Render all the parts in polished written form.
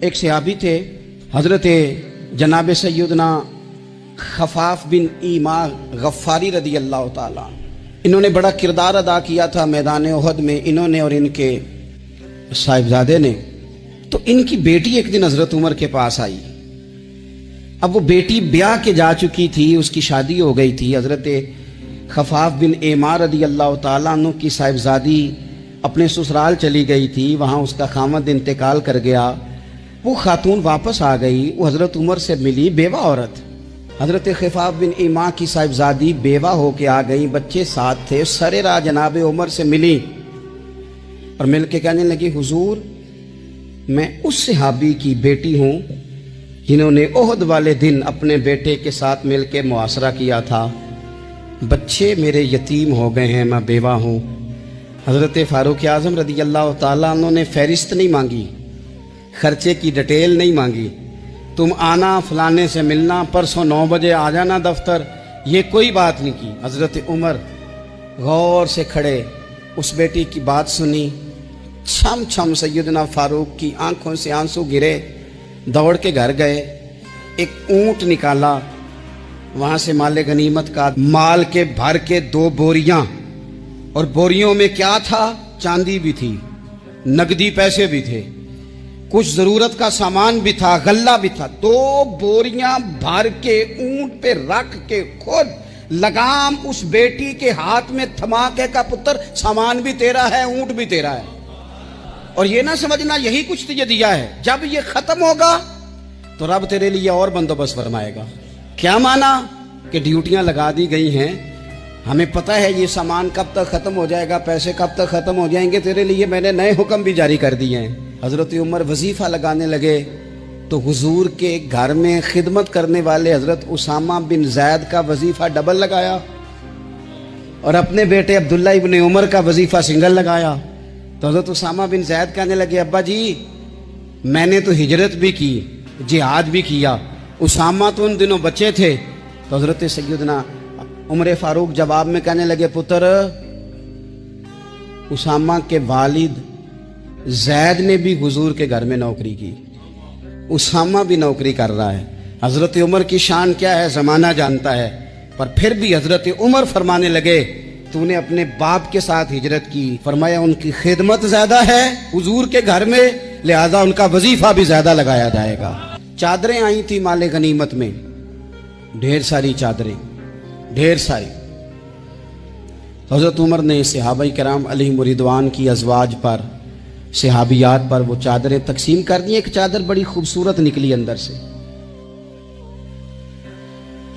ایک صحابی تھے حضرت جناب سیدنا خفاف بن ایما غفاری رضی اللہ تعالیٰ. انہوں نے بڑا کردار ادا کیا تھا میدان احد میں، انہوں نے اور ان کے صاحبزادے نے. تو ان کی بیٹی ایک دن حضرت عمر کے پاس آئی. اب وہ بیٹی بیاہ کے جا چکی تھی، اس کی شادی ہو گئی تھی. حضرت خفاف بن ایما رضی اللہ تعالیٰ عنہ کی صاحبزادی اپنے سسرال چلی گئی تھی، وہاں اس کا خامد انتقال کر گیا. وہ خاتون واپس آ گئی، وہ حضرت عمر سے ملی، بیوہ عورت. حضرت خفاف بن ایما کی صاحبزادی بیوہ ہو کے آ گئی، بچے ساتھ تھے. سر راہ جناب عمر سے ملی اور مل کے کہنے لگی، حضور میں اس صحابی کی بیٹی ہوں جنہوں نے احد والے دن اپنے بیٹے کے ساتھ مل کے معاشرہ کیا تھا. بچے میرے یتیم ہو گئے ہیں، میں بیوہ ہوں. حضرت فاروق اعظم رضی اللہ تعالیٰ عنہ نے فہرست نہیں مانگی، خرچے کی ڈیٹیل نہیں مانگی. تم آنا، فلانے سے ملنا، پرسوں 9 بجے آ جانا دفتر، یہ کوئی بات نہیں کی. حضرت عمر غور سے کھڑے، اس بیٹی کی بات سنی. چھم چھم سیدنا فاروق کی آنکھوں سے آنسو گرے، دوڑ کے گھر گئے. ایک اونٹ نکالا، وہاں سے مال غنیمت کا مال کے بھر کے 2 بوریاں، اور بوریوں میں کیا تھا؟ چاندی بھی تھی، نقدی پیسے بھی تھے، کچھ ضرورت کا سامان بھی تھا، غلہ بھی تھا. 2 بوریاں بھر کے اونٹ پہ رکھ کے خود لگام اس بیٹی کے ہاتھ میں تھما کے کا پتر سامان بھی تیرا ہے، اونٹ بھی تیرا ہے. اور یہ نہ سمجھنا یہی کچھ تجھے دیا ہے، جب یہ ختم ہوگا تو رب تیرے لیے اور بندوبست فرمائے گا. کیا مانا؟ کہ ڈیوٹیاں لگا دی گئی ہیں، ہمیں پتہ ہے یہ سامان کب تک ختم ہو جائے گا، پیسے کب تک ختم ہو جائیں گے، تیرے لیے میں نے نئے حکم بھی جاری کر دیے ہیں. حضرت عمر وظیفہ لگانے لگے تو حضور کے گھر میں خدمت کرنے والے حضرت اسامہ بن زید کا وظیفہ ڈبل لگایا اور اپنے بیٹے عبداللہ ابن عمر کا وظیفہ سنگل لگایا. تو حضرت اسامہ بن زید کہنے لگے، ابا جی میں نے تو ہجرت بھی کی، جہاد بھی کیا، اسامہ تو ان دنوں بچے تھے. تو حضرت سیدنا عمر فاروق جواب میں کہنے لگے، پتر اسامہ کے والد زید نے بھی حضور کے گھر میں نوکری کی، اسامہ بھی نوکری کر رہا ہے. حضرت عمر کی شان کیا ہے زمانہ جانتا ہے، پر پھر بھی حضرت عمر فرمانے لگے، تو نے اپنے باپ کے ساتھ ہجرت کی، فرمایا ان کی خدمت زیادہ ہے حضور کے گھر میں، لہذا ان کا وظیفہ بھی زیادہ لگایا جائے گا. چادریں آئی تھی مال غنیمت میں، ڈھیر ساری چادریں، ڈھیر ساری. حضرت عمر نے صحابہ کرام علیہم رضوان کی ازواج پر، صحابیات پر وہ چادریں تقسیم کر دی. ایک چادر بڑی خوبصورت نکلی اندر سے،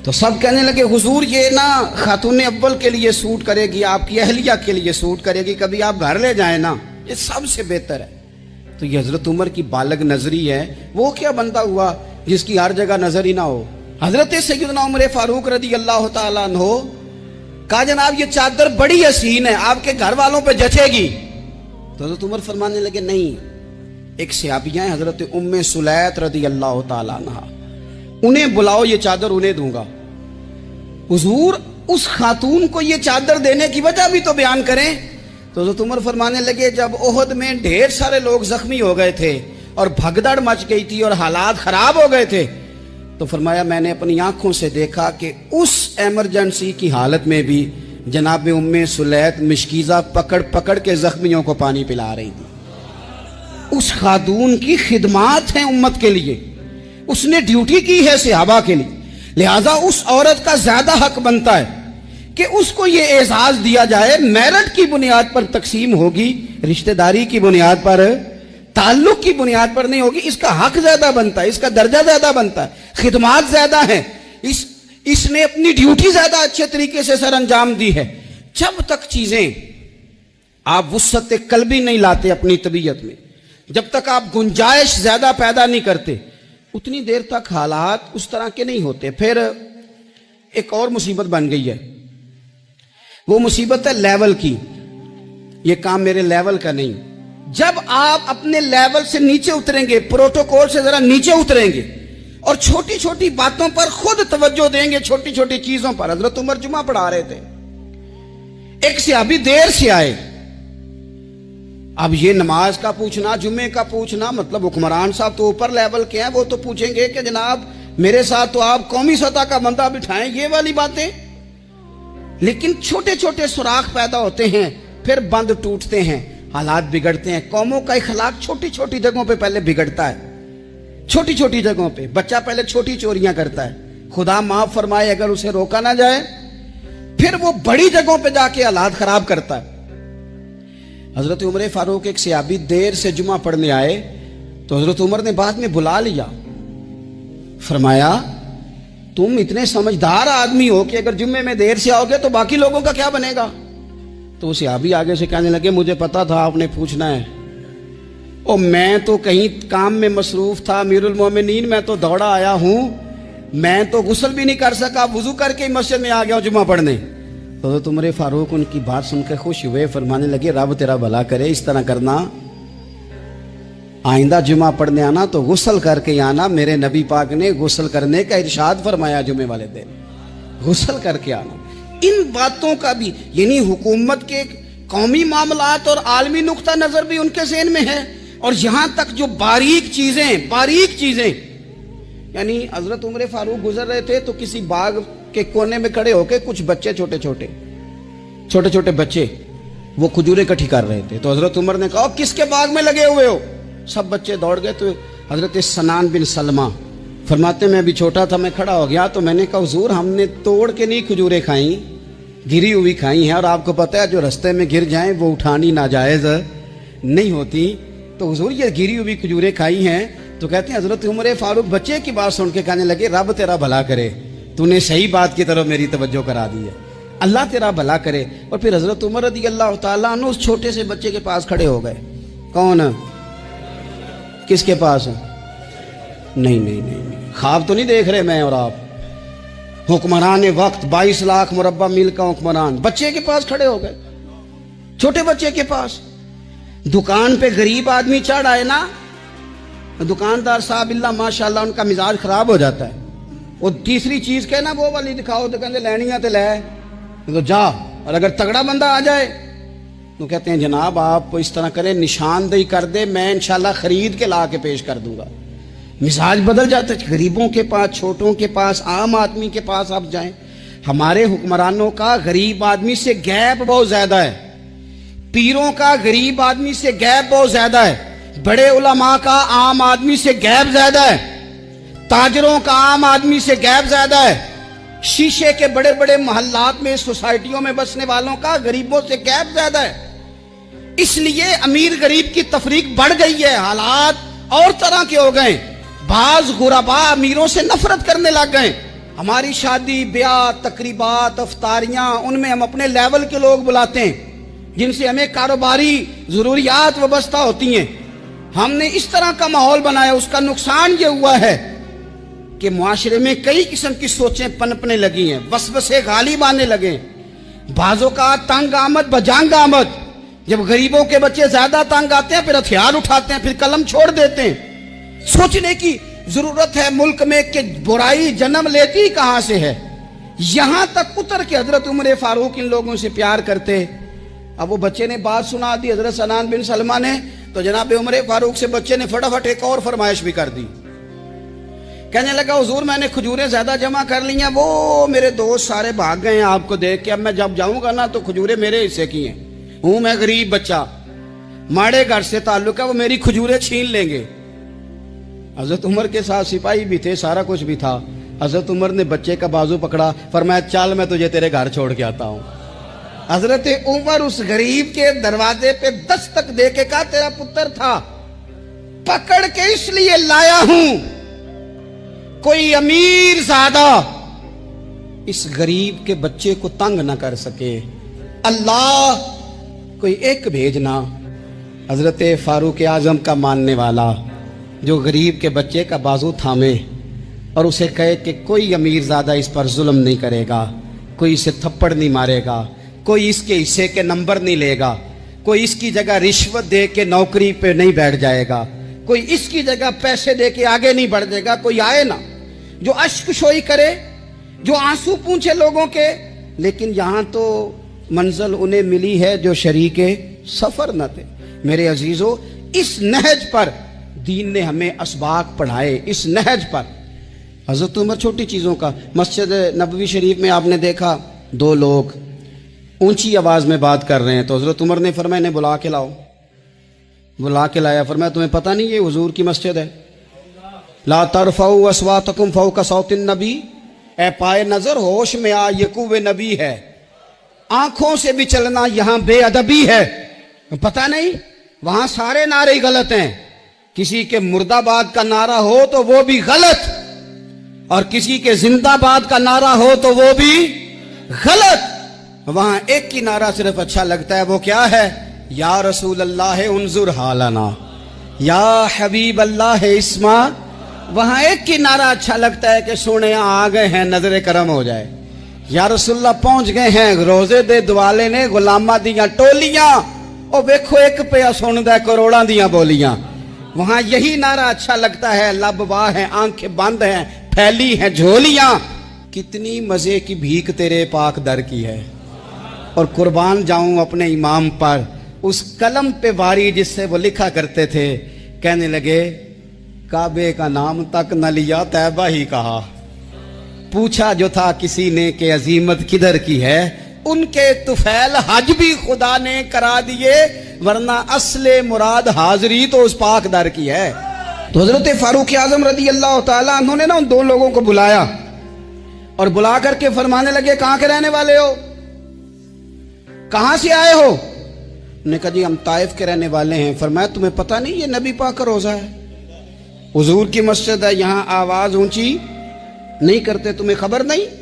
تو سب کہنے لگے، حضور یہ نا خاتون اول کے لیے سوٹ کرے گی، آپ کی اہلیہ کے لیے سوٹ کرے گی، کبھی آپ گھر لے جائیں نا، یہ سب سے بہتر ہے. تو یہ حضرت عمر کی بالغ نظری ہے. وہ کیا بندہ ہوا جس کی ہر جگہ نظر ہی نہ ہو. حضرت سیدنا عمر فاروق رضی اللہ تعالیٰ عنہ کہا، جناب یہ چادر بڑی حسین ہے، آپ کے گھر والوں پہ جچے گی. تو حضرت عمر فرمانے لگے، نہیں، ایک صحابیہ ہیں حضرت ام سلیت رضی اللہ تعالیٰ عنہ، انہیں بلاؤ، یہ چادر انہیں دوں گا. حضور اس خاتون کو یہ چادر دینے کی وجہ بھی تو بیان کریں. تو حضرت عمر فرمانے لگے، جب احد میں ڈھیر سارے لوگ زخمی ہو گئے تھے اور بھگدڑ مچ گئی تھی اور حالات خراب ہو گئے تھے، تو فرمایا میں نے اپنی آنکھوں سے دیکھا کہ اس ایمرجنسی کی حالت میں بھی جناب ام سلیت مشکیزہ پکڑ پکڑ کے زخمیوں کو پانی پلا رہی تھی. اس خاتون کی خدمات ہیں امت کے لیے، اس نے ڈیوٹی کی ہے صحابہ کے لیے، لہذا اس عورت کا زیادہ حق بنتا ہے کہ اس کو یہ اعزاز دیا جائے. میرٹ کی بنیاد پر تقسیم ہوگی، رشتہ داری کی بنیاد پر، تعلق کی بنیاد پر نہیں ہوگی. اس کا حق زیادہ بنتا ہے، اس کا درجہ زیادہ بنتا ہے، خدمات زیادہ ہیں، اس نے اپنی ڈیوٹی زیادہ اچھے طریقے سے سر انجام دی ہے. جب تک چیزیں آپ وسعت قلبی نہیں لاتے اپنی طبیعت میں، جب تک آپ گنجائش زیادہ پیدا نہیں کرتے، اتنی دیر تک حالات اس طرح کے نہیں ہوتے. پھر ایک اور مصیبت بن گئی ہے، وہ مصیبت ہے لیول کی. یہ کام میرے لیول کا نہیں. جب آپ اپنے لیول سے نیچے اتریں گے، پروٹوکول سے ذرا نیچے اتریں گے اور چھوٹی چھوٹی باتوں پر خود توجہ دیں گے، چھوٹی چھوٹی چیزوں پر. حضرت عمر جمعہ پڑھا رہے تھے، ایک صحابی دیر سے آئے، اب یہ نماز کا پوچھنا، جمعے کا پوچھنا، مطلب حکمران صاحب تو اوپر لیول کے ہیں، وہ تو پوچھیں گے کہ جناب میرے ساتھ تو آپ قومی سطح کا بندہ بٹھائیں، یہ والی باتیں۔ لیکن چھوٹے چھوٹے سوراخ پیدا ہوتے ہیں، پھر بند ٹوٹتے ہیں، حالات بگڑتے ہیں۔ قوموں کا اخلاق چھوٹی چھوٹی جگہوں پہ پہلے بگڑتا ہے، چھوٹی چھوٹی جگہوں پہ۔ بچہ پہلے چھوٹی چوریاں کرتا ہے، خدا معاف فرمائے اگر اسے روکا نہ جائے، پھر وہ بڑی جگہوں پہ جا کے حالات خراب کرتا ہے۔ حضرت عمر فاروق ایک صحابی دیر سے جمعہ پڑھنے آئے تو حضرت عمر نے بعد میں بلا لیا، فرمایا تم اتنے سمجھدار آدمی ہو کہ اگر جمعے میں دیر سے آؤ گے تو باقی لوگوں کا کیا بنے گا؟ تو وہ صحابی آگے سے کہنے لگے مجھے پتا تھا آپ نے پوچھنا ہے، اور میں تو کہیں کام میں مصروف تھا امیر المومنین، میں تو دوڑا آیا ہوں، میں تو غسل بھی نہیں کر سکا، وضو کر کے مسجد میں آ گیا ہوں جمعہ پڑھنے۔ تو حضرت عمر فاروق ان کی بات سن کے خوش ہوئے، فرمانے لگے رب تیرا بھلا کرے، اس طرح کرنا، آئندہ جمعہ پڑھنے آنا تو غسل کر کے آنا، میرے نبی پاک نے غسل کرنے کا ارشاد فرمایا جمعے والے دن، غسل کر کے آنا۔ ان باتوں کا بھی یعنی حکومت کے قومی معاملات اور عالمی نقطہ نظر بھی ان کے ذہن میں ہے، اور یہاں تک جو باریک چیزیں یعنی حضرت عمر فاروق گزر رہے تھے تو کسی باغ کے کونے میں کھڑے ہو کے کچھ بچے چھوٹے چھوٹے بچے وہ کھجوریں اکٹھی کر رہے تھے، تو حضرت عمر نے کہا کس کے باغ میں لگے ہوئے ہو؟ سب بچے دوڑ گئے، تو حضرت سنان بن سلمہ فرماتے میں ابھی چھوٹا تھا، میں کھڑا ہو گیا تو میں نے کہا حضور ہم نے توڑ کے نہیں کھجوریں کھائیں، گری ہوئی کھائی ہیں، اور آپ کو پتہ ہے جو رستے میں گر جائیں وہ اٹھانی ناجائز نہیں ہوتی، تو حضور یہ گری ہوئی کھجوریں کھائی ہیں۔ تو کہتے ہیں حضرت عمر فاروق بچے کی بات سن کے کہنے لگے رب تیرا بھلا کرے، تو نے صحیح بات کی طرف میری توجہ کرا دی ہے، اللہ تیرا بھلا کرے۔ اور پھر حضرت عمر رضی اللہ تعالیٰ عنہ اس چھوٹے سے بچے کے پاس کھڑے ہو گئے۔ کون؟ کس کے پاس؟ نہیں، خواب تو نہیں دیکھ رہے میں اور آپ، حکمران وقت 22 لاکھ مربع میل کا حکمران بچے کے پاس کھڑے ہو گئے، چھوٹے بچے کے پاس۔ دکان پہ غریب آدمی چڑھ آئے نا، دکاندار صاحب اللہ ماشاءاللہ ان کا مزاج خراب ہو جاتا ہے، وہ تیسری چیز کہنا وہ والی دکھاؤ تو کہتے لینی ہے تو لے، تو جا، اور اگر تگڑا بندہ آ جائے تو کہتے ہیں جناب آپ اس طرح کریں نشاندہی کر دے، میں انشاءاللہ خرید کے لا کے پیش کر دوں گا۔ مزاج بدل جاتا ہے، غریبوں کے پاس، چھوٹوں کے پاس، عام آدمی کے پاس آپ جائیں۔ ہمارے حکمرانوں کا غریب آدمی سے گیپ بہت زیادہ ہے، پیروں کا غریب آدمی سے گیپ بہت زیادہ ہے، بڑے علماء کا عام آدمی سے گیپ زیادہ ہے، تاجروں کا عام آدمی سے گیپ زیادہ ہے، شیشے کے بڑے بڑے محلات میں سوسائٹیوں میں بسنے والوں کا غریبوں سے گیپ زیادہ ہے۔ اس لیے امیر غریب کی تفریق بڑھ گئی ہے، حالات اور طرح کے ہو گئے، بعض غربا امیروں سے نفرت کرنے لگ گئے۔ ہماری شادی بیاہ تقریبات افطاریاں ان میں ہم اپنے لیول کے لوگ بلاتے ہیں جن سے ہمیں کاروباری ضروریات وابستہ ہوتی ہیں، ہم نے اس طرح کا ماحول بنایا۔ اس کا نقصان یہ ہوا ہے کہ معاشرے میں کئی قسم کی سوچیں پنپنے لگی ہیں، وسوسے غالب آنے لگے، بعضوں کا تنگ آمد بجنگ آمد، جب غریبوں کے بچے زیادہ تنگ آتے ہیں پھر ہتھیار اٹھاتے ہیں، پھر قلم چھوڑ دیتے ہیں۔ سوچنے کی ضرورت ہے ملک میں کہ برائی جنم لیتی کہاں سے ہے۔ یہاں تک اتر کے حضرت عمر فاروق ان لوگوں سے پیار کرتے۔ اب وہ بچے نے بات سنا دی حضرت سنان بن سلمہ نے، تو جناب عمر فاروق سے بچے نے فٹافٹ ایک اور فرمائش بھی کر دی، کہنے لگا حضور میں نے کھجوریں زیادہ جمع کر لی ہیں، وہ میرے دوست سارے بھاگ گئے ہیں آپ کو دیکھ کے، اب میں جب جاؤں گا نا تو کھجوریں میرے حصے کی ہیں، ہوں میں غریب بچہ، ماڑے گھر سے تعلق ہے، وہ میری کھجوریں چھین لیں گے۔ حضرت عمر کے ساتھ سپاہی بھی تھے، سارا کچھ بھی تھا۔ حضرت عمر نے بچے کا بازو پکڑا، فرمایا چل میں تجھے تیرے گھر چھوڑ کے آتا ہوں۔ حضرت عمر اس غریب کے دروازے پہ دستک دے کے کہا تیرا پتر تھا، پکڑ کے اس لیے لایا ہوں کوئی امیر زادہ اس غریب کے بچے کو تنگ نہ کر سکے، اللہ کوئی ایک بھیجنا حضرت فاروق اعظم کا ماننے والا جو غریب کے بچے کا بازو تھامے اور اسے کہے کہ کوئی امیر زادہ اس پر ظلم نہیں کرے گا، کوئی اسے تھپڑ نہیں مارے گا، کوئی اس کے حصے کے نمبر نہیں لے گا، کوئی اس کی جگہ رشوت دے کے نوکری پہ نہیں بیٹھ جائے گا، کوئی اس کی جگہ پیسے دے کے آگے نہیں بڑھ جائے گا، کوئی آئے نا جو اشک شوئی کرے، جو آنسو پونچھے لوگوں کے۔ لیکن یہاں تو منزل انہیں ملی ہے جو شریک سفر نہ تھے، میرے عزیزو اس نہج پر دین نے ہمیں اسباق پڑھائے، اس نہج پر۔ حضرت عمر چھوٹی چیزوں کا، مسجد نبوی شریف میں آپ نے دیکھا دو لوگ اونچی آواز میں بات کر رہے ہیں، تو حضرت عمر نے فرمایا انہیں بلا کے لاؤ، بلا کے لایا، فرمایا تمہیں پتہ نہیں یہ حضور کی مسجد ہے؟ لا ترفعوا اصواتکم فوق صوت النبی، اے پائے نظر ہوش میں آ، یہ کوہ نبی ہے، آنکھوں سے بھی چلنا یہاں بے ادبی ہے۔ پتہ نہیں وہاں سارے نعرے غلط ہیں، کسی کے مرد آباد کا نعرہ ہو تو وہ بھی غلط، اور کسی کے زندہ باد کا نعرہ ہو تو وہ بھی غلط۔ وہاں ایک ہی نعرہ صرف اچھا لگتا ہے، وہ کیا ہے؟ یا رسول اللہ انظر حالنا، یا حبیب اللہ اسما۔ وہاں ایک ہی نعرہ اچھا لگتا ہے کہ سونے آ گئے ہیں، نظر کرم ہو جائے، یا رسول اللہ پہنچ گئے ہیں، روزے دے دوالے نے غلامہ دیاں ٹولیاں، او ویکھو ایک پیا سندا کروڑاں دیاں بولیاں۔ وہاں یہی نعرہ اچھا لگتا ہے، لب واہ ہیں، آنکھیں بند ہیں، پھیلی ہیں جھولیاں، کتنی مزے کی بھیک تیرے پاک در کی ہے۔ اور قربان جاؤں اپنے امام پر، اس قلم پہ واری جس سے وہ لکھا کرتے تھے، کہنے لگے کعبے کا نام تک نہ لیا، طیبہ ہی کہا۔ پوچھا جو تھا کسی نے کہ عظیمت کدھر کی ہے، ان کے طفیل حج بھی خدا نے کرا دیے، ورنہ اصل مراد حاضری تو اس پاک در کی ہے۔ تو حضرت فاروق اعظم رضی اللہ تعالیٰ عنہ نے نا ان دو لوگوں کو بلایا اور بلا کر کے فرمانے لگے کہاں کے رہنے والے ہو، کہاں سے آئے ہو؟ انہوں نے کہا جی ہم طائف کے رہنے والے ہیں۔ فرمایا تمہیں پتہ نہیں یہ نبی پاک کا روزہ ہے، حضور کی مسجد ہے، یہاں آواز اونچی نہیں کرتے، تمہیں خبر نہیں؟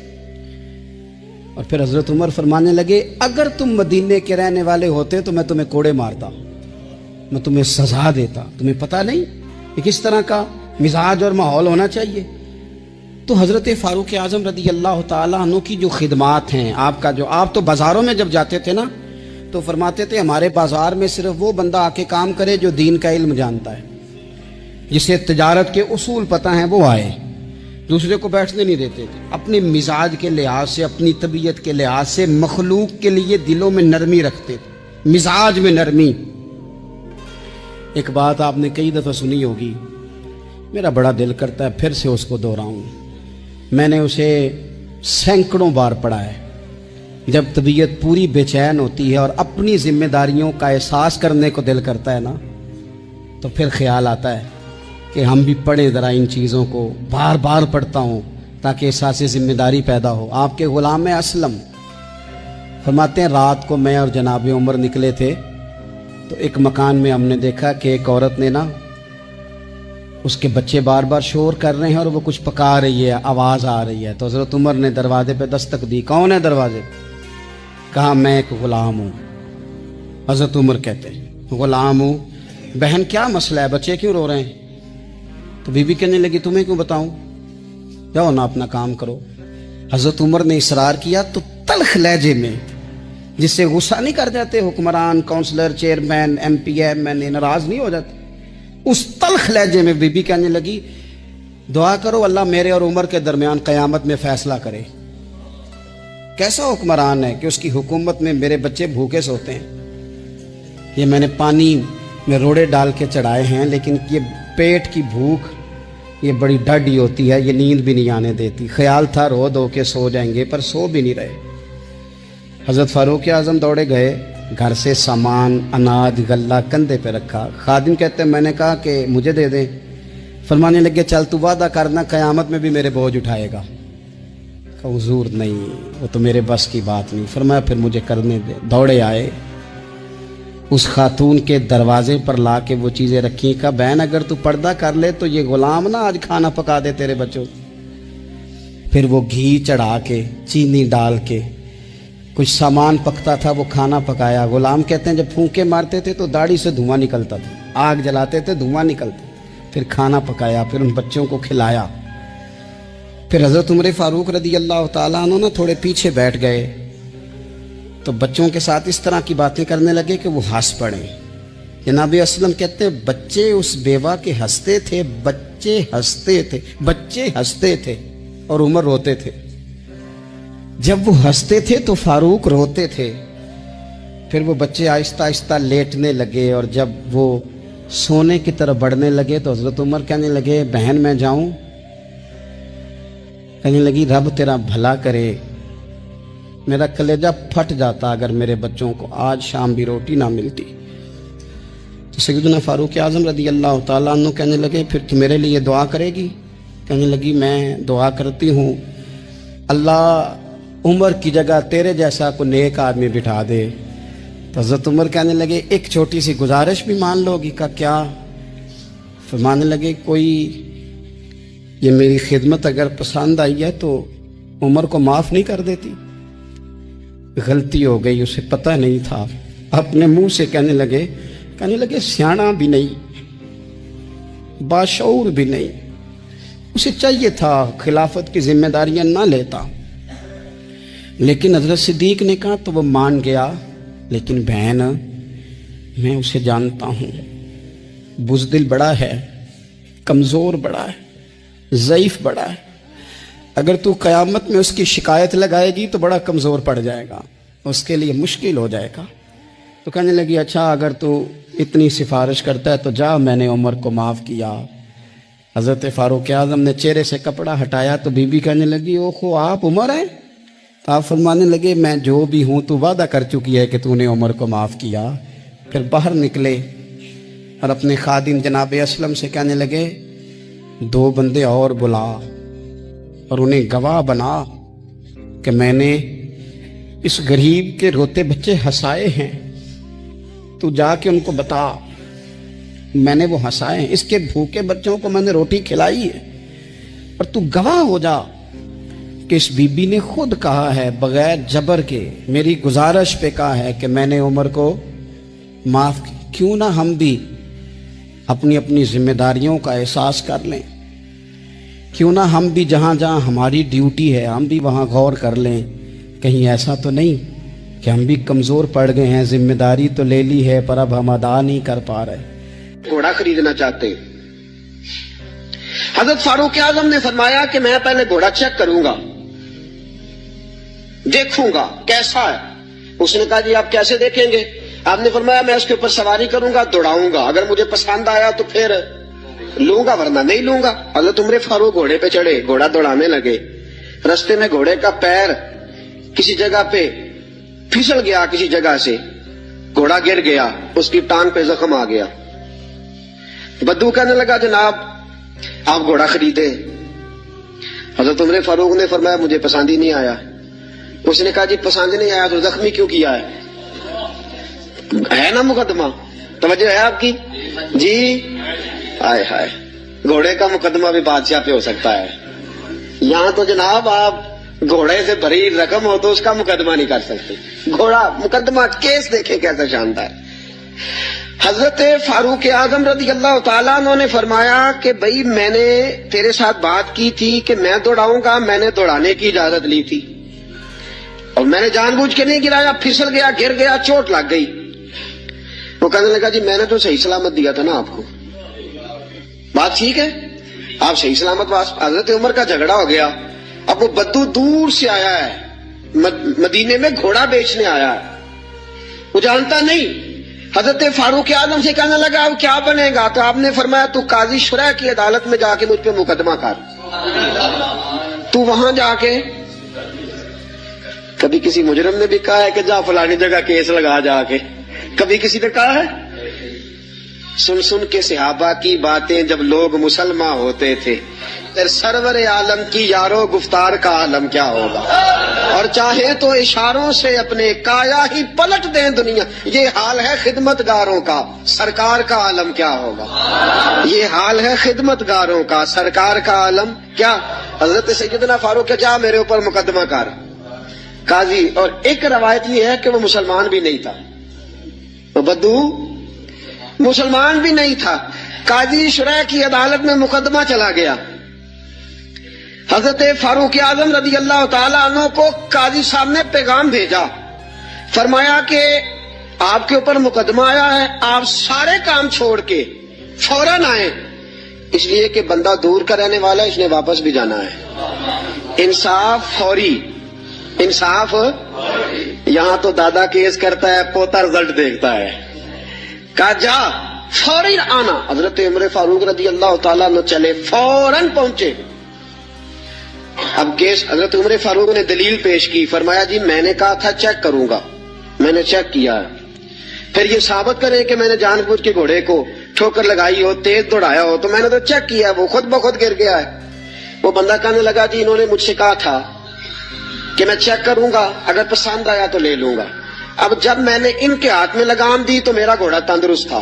اور پھر حضرت عمر فرمانے لگے اگر تم مدینے کے رہنے والے ہوتے تو میں تمہیں کوڑے مارتا، میں تمہیں سزا دیتا، تمہیں پتہ نہیں کہ کس طرح کا مزاج اور ماحول ہونا چاہیے۔ تو حضرت فاروق اعظم رضی اللہ تعالیٰ عنہ کی جو خدمات ہیں، آپ تو بازاروں میں جب جاتے تھے نا تو فرماتے تھے ہمارے بازار میں صرف وہ بندہ آ کے کام کرے جو دین کا علم جانتا ہے، جسے تجارت کے اصول پتہ ہیں وہ آئے، دوسرے کو بیٹھنے نہیں دیتے تھے۔ اپنے مزاج کے لحاظ سے، اپنی طبیعت کے لحاظ سے مخلوق کے لیے دلوں میں نرمی رکھتے تھے، مزاج میں نرمی۔ ایک بات آپ نے کئی دفعہ سنی ہوگی، میرا بڑا دل کرتا ہے پھر سے اس کو دہراؤں، میں نے اسے سینکڑوں بار پڑھا ہے۔ جب طبیعت پوری بے چین ہوتی ہے اور اپنی ذمہ داریوں کا احساس کرنے کو دل کرتا ہے نا، تو پھر خیال آتا ہے کہ ہم بھی پڑھیں ذرا ان چیزوں کو، بار بار پڑھتا ہوں تاکہ احساس ذمہ داری پیدا ہو۔ آپ کے غلام اسلم فرماتے ہیں رات کو میں اور جناب عمر نکلے تھے تو ایک مکان میں ہم نے دیکھا کہ ایک عورت نے نا، اس کے بچے بار بار شور کر رہے ہیں اور وہ کچھ پکا رہی ہے، آواز آ رہی ہے۔ تو حضرت عمر نے دروازے پہ دستک دی، کون ہے دروازے؟ کہا میں ایک غلام ہوں۔ حضرت عمر کہتے ہیں غلام ہوں، بہن کیا مسئلہ ہے، بچے کیوں رو رہے ہیں؟ تو بی بی کہنے لگی تمہیں کیوں بتاؤں، جاؤ نا اپنا کام کرو۔ حضرت عمر نے اصرار کیا تو تلخ لہجے میں، جس سے غصہ نہیں کر جاتے حکمران، councillor, chairman, M P M N A ناراض نہیں ہو جاتے، اس تلخ لہجے میں بی بی کہنے لگی دعا کرو اللہ میرے اور عمر کے درمیان قیامت میں فیصلہ کرے۔ کیسا حکمران ہے کہ اس کی حکومت میں میرے بچے بھوکے سوتے ہیں، یہ میں نے پانی میں روڑے ڈال کے چڑھائے ہیں، لیکن یہ پیٹ کی بھوک یہ بڑی ڈاڈی ہوتی ہے، یہ نیند بھی نہیں آنے دیتی۔ خیال تھا رو دو کے سو جائیں گے، پر سو بھی نہیں رہے۔ حضرت فاروق اعظم دوڑے گئے، گھر سے سامان، اناج، غلہ کندھے پہ رکھا۔ خادم کہتے ہیں میں نے کہا کہ مجھے دے دیں، فرمانے لگے چل تو وعدہ کرنا قیامت میں بھی میرے بوجھ اٹھائے گا۔ کہا حضور نہیں، وہ تو میرے بس کی بات نہیں۔ فرمایا پھر مجھے کرنے دے۔ دوڑے آئے، اس خاتون کے دروازے پر لا کے وہ چیزیں رکھی، کہا بہن اگر تو پردہ کر لے تو یہ غلام نا آج کھانا پکا دے تیرے بچوں۔ پھر وہ گھی چڑھا کے، چینی ڈال کے، کچھ سامان پکتا تھا وہ کھانا پکایا۔ غلام کہتے ہیں جب پھونکے مارتے تھے تو داڑھی سے دھواں نکلتا تھا، آگ جلاتے تھے دھواں نکلتا، پھر کھانا پکایا، پھر ان بچوں کو کھلایا۔ پھر حضرت عمر فاروق رضی اللہ تعالیٰ عنہ تھوڑے پیچھے بیٹھ گئے تو بچوں کے ساتھ اس طرح کی باتیں کرنے لگے کہ وہ ہنس پڑے۔ جناب اسلم کہتے ہیں بچے اس بیوہ کے ہنستے تھے، بچے ہنستے تھے اور عمر روتے تھے۔ جب وہ ہنستے تھے تو فاروق روتے تھے۔ پھر وہ بچے آہستہ آہستہ لیٹنے لگے، اور جب وہ سونے کی طرف بڑھنے لگے تو حضرت عمر کہنے لگے بہن میں جاؤں؟ کہنے لگی رب تیرا بھلا کرے، میرا کلیجہ پھٹ جاتا اگر میرے بچوں کو آج شام بھی روٹی نہ ملتی۔ تو سیدنا فاروق اعظم رضی اللہ تعالیٰ عنہ کہنے لگے پھر تو میرے لیے دعا کرے گی؟ کہنے لگی میں دعا کرتی ہوں اللہ عمر کی جگہ تیرے جیسا کوئی نیک آدمی بٹھا دے۔ تو حضرت عمر کہنے لگے ایک چھوٹی سی گزارش بھی مان لو گی؟ کا کیا؟ فرمانے لگے کوئی یہ میری خدمت اگر پسند آئی ہے تو عمر کو معاف نہیں کر دیتی؟ غلطی ہو گئی، اسے پتہ نہیں تھا، اپنے منہ سے کہنے لگے سیاںا بھی نہیں، باشعور بھی نہیں، اسے چاہیے تھا خلافت کی ذمہ داریاں نہ لیتا۔ لیکن حضرت صدیق نے کہا تو وہ مان گیا، لیکن بہن میں اسے جانتا ہوں، بزدل بڑا ہے، کمزور بڑا ہے، ضعیف بڑا ہے، اگر تو قیامت میں اس کی شکایت لگائے گی تو بڑا کمزور پڑ جائے گا، اس کے لیے مشکل ہو جائے گا۔ تو کہنے لگی اچھا اگر تو اتنی سفارش کرتا ہے تو جا، میں نے عمر کو معاف کیا۔ حضرت فاروق اعظم نے چہرے سے کپڑا ہٹایا تو بی بی کہنے لگی اوہو آپ عمر ہیں؟ تو آپ فرمانے لگے میں جو بھی ہوں تو وعدہ کر چکی ہے کہ تو نے عمر کو معاف کیا۔ پھر باہر نکلے اور اپنے خادم جناب اسلم سے کہنے لگے 2 بندے اور بلا اور انہیں گواہ بنا کہ میں نے اس غریب کے روتے بچے ہنسائے ہیں، تو جا کے ان کو بتا میں نے وہ ہنسائے ہیں، اس کے بھوکے بچوں کو میں نے روٹی کھلائی ہے، اور تو گواہ ہو جا کہ اس بی بی نے خود کہا ہے بغیر جبر کے، میری گزارش پہ کہا ہے کہ میں نے عمر کو معاف کی۔ کیوں نہ ہم بھی اپنی اپنی ذمہ داریوں کا احساس کر لیں، کیوں نہ ہم بھی جہاں جہاں ہماری ڈیوٹی ہے ہم بھی وہاں غور کر لیں، کہیں ایسا تو نہیں کہ ہم بھی کمزور پڑ گئے ہیں، ذمہ داری تو لے لی ہے پر اب ہم ادا نہیں کر پا رہے۔ گھوڑا خریدنا چاہتے ہیں، حضرت فاروق اعظم نے فرمایا کہ میں پہلے گھوڑا چیک کروں گا، دیکھوں گا کیسا ہے۔ اس نے کہا جی آپ کیسے دیکھیں گے؟ آپ نے فرمایا میں اس کے اوپر سواری کروں گا، دوڑاؤں گا، اگر مجھے پسند آیا تو پھر لوں گا ورنہ نہیں لوں گا۔ حضرت عمر فاروق گھوڑے پہ چڑھے، گھوڑا دوڑانے لگے، رستے میں گھوڑے کا پیر کسی جگہ پہ پھسل گیا، کسی جگہ سے گھوڑا گر گیا، اس کی ٹانگ پہ زخم آ گیا۔ بدو کہنے لگا جناب آپ گھوڑا خریدے؟ حضرت عمر فاروق نے فرمایا مجھے پسند ہی نہیں آیا۔ اس نے کہا جی پسند نہیں آیا تو زخمی کیوں کیا ہے نا مقدمہ؟ توجہ ہے آپ کی؟ جی ہائے ہائے، گھوڑے کا مقدمہ بھی بادشاہ پہ ہو سکتا ہے، یہاں تو جناب آپ گھوڑے سے بھری رقم ہو تو اس کا مقدمہ نہیں کر سکتے، گھوڑا مقدمہ کیس دیکھیں کیسا شاندار۔ حضرت فاروق اعظم رضی اللہ تعالیٰ عنہ نے فرمایا کہ بھائی میں نے تیرے ساتھ بات کی تھی کہ میں دوڑاؤں گا، میں نے دوڑانے کی اجازت لی تھی اور میں نے جان بوجھ کے نہیں گرایا، پھسل گیا، گر گیا، چوٹ لگ گئی۔ وہ کہنے لگا جی میں نے تو صحیح سلامت دیا تھا نا آپ کو، بات ٹھیک ہے، آپ صحیح سلامت۔ حضرت عمر کا جھگڑا ہو گیا، اب وہ بدو دور سے آیا ہے، مدینے میں گھوڑا بیچنے آیا ہے، وہ جانتا نہیں۔ حضرت فاروق اعظم سے کہنے لگا اب کیا بنے گا؟ تو آپ نے فرمایا تو قاضی شرح کی عدالت میں جا کے مجھ پہ مقدمہ کر، تو وہاں جا کے، کبھی کسی مجرم نے بھی کہا ہے کہ جا فلانی جگہ کیس لگا جا کے، کبھی کسی نے کہا ہے؟ سن سن کے صحابہ کی باتیں جب لوگ مسلمان ہوتے تھے، پھر سرور عالم کی یارو گفتار کا عالم کیا ہوگا، اور چاہے تو اشاروں سے اپنے کایا ہی پلٹ دیں دنیا، یہ حال ہے خدمت گاروں کا، سرکار کا عالم کیا ہوگا، یہ حال ہے خدمت گاروں کا، سرکار کا عالم کیا۔ حضرت سیدنا فاروق کے جا میرے اوپر مقدمہ کر قاضی، اور ایک روایت یہ ہے کہ وہ مسلمان بھی نہیں تھا، وہ بدو مسلمان بھی نہیں تھا، قاضی شرح کی عدالت میں مقدمہ چلا گیا۔ حضرت فاروق اعظم رضی اللہ تعالیٰ عنہ کو قاضی صاحب نے پیغام بھیجا، فرمایا کہ آپ کے اوپر مقدمہ آیا ہے، آپ سارے کام چھوڑ کے فوراً آئیں، اس لیے کہ بندہ دور کا رہنے والا ہے، اس نے واپس بھی جانا ہے۔ انصاف فوری، انصاف یہاں تو دادا کیس کرتا ہے، پوتا رزلٹ دیکھتا ہے. کہا جا فوراً آنا. حضرت عمر فاروق رضی اللہ تعالیٰ عنہ چلے، فوراً پہنچے. اب کیس حضرت عمر فاروق نے دلیل پیش کی، فرمایا جی میں نے کہا تھا چیک کروں گا، میں نے چیک کیا ہے. پھر یہ ثابت کریں کہ میں نے جان بوجھ کے گھوڑے کو ٹھوکر لگائی ہو، تیز دوڑایا ہو، تو میں نے تو چیک کیا ہے، وہ خود بخود گر گیا ہے. وہ بندہ کہنے لگا جی انہوں نے مجھ سے کہا تھا کہ میں چیک کروں گا، اگر پسند آیا تو لے لوں گا. اب جب میں نے ان کے ہاتھ میں لگام دی تو میرا گھوڑا تندرست تھا،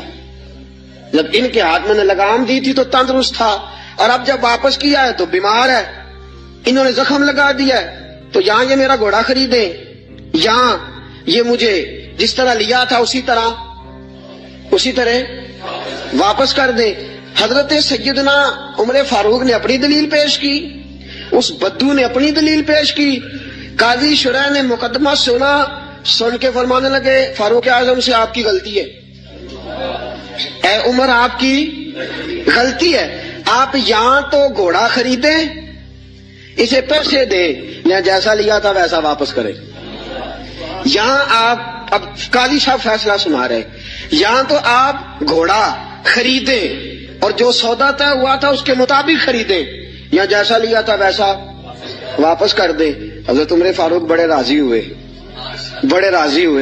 جب ان کے ہاتھ میں نے لگام دی تھی تو تندرست تھا، اور اب جب واپس کیا ہے تو بیمار ہے، انہوں نے زخم لگا دیا ہے. تو یہاں یہ میرا گھوڑا خریدیں، یہاں یہ مجھے جس طرح لیا تھا اسی طرح واپس کر دیں. حضرت سیدنا عمر فاروق نے اپنی دلیل پیش کی، اس بدو نے اپنی دلیل پیش کی. قاضی شرح نے مقدمہ سن کے فرمانے لگے فاروق اعظم سے آپ کی غلطی ہے، اے عمر آپ کی غلطی ہے. آپ یہاں تو گھوڑا خریدیں، اسے پیسے دیں، یا جیسا لیا تھا ویسا واپس کریں. یہاں آپ اب قاضی صاحب فیصلہ سنا رہے، یہاں تو آپ گھوڑا خریدیں اور جو سودا طے ہوا تھا اس کے مطابق خریدیں، یا جیسا لیا تھا ویسا واپس کر دیں. حضرت عمر فاروق بڑے راضی ہوئے،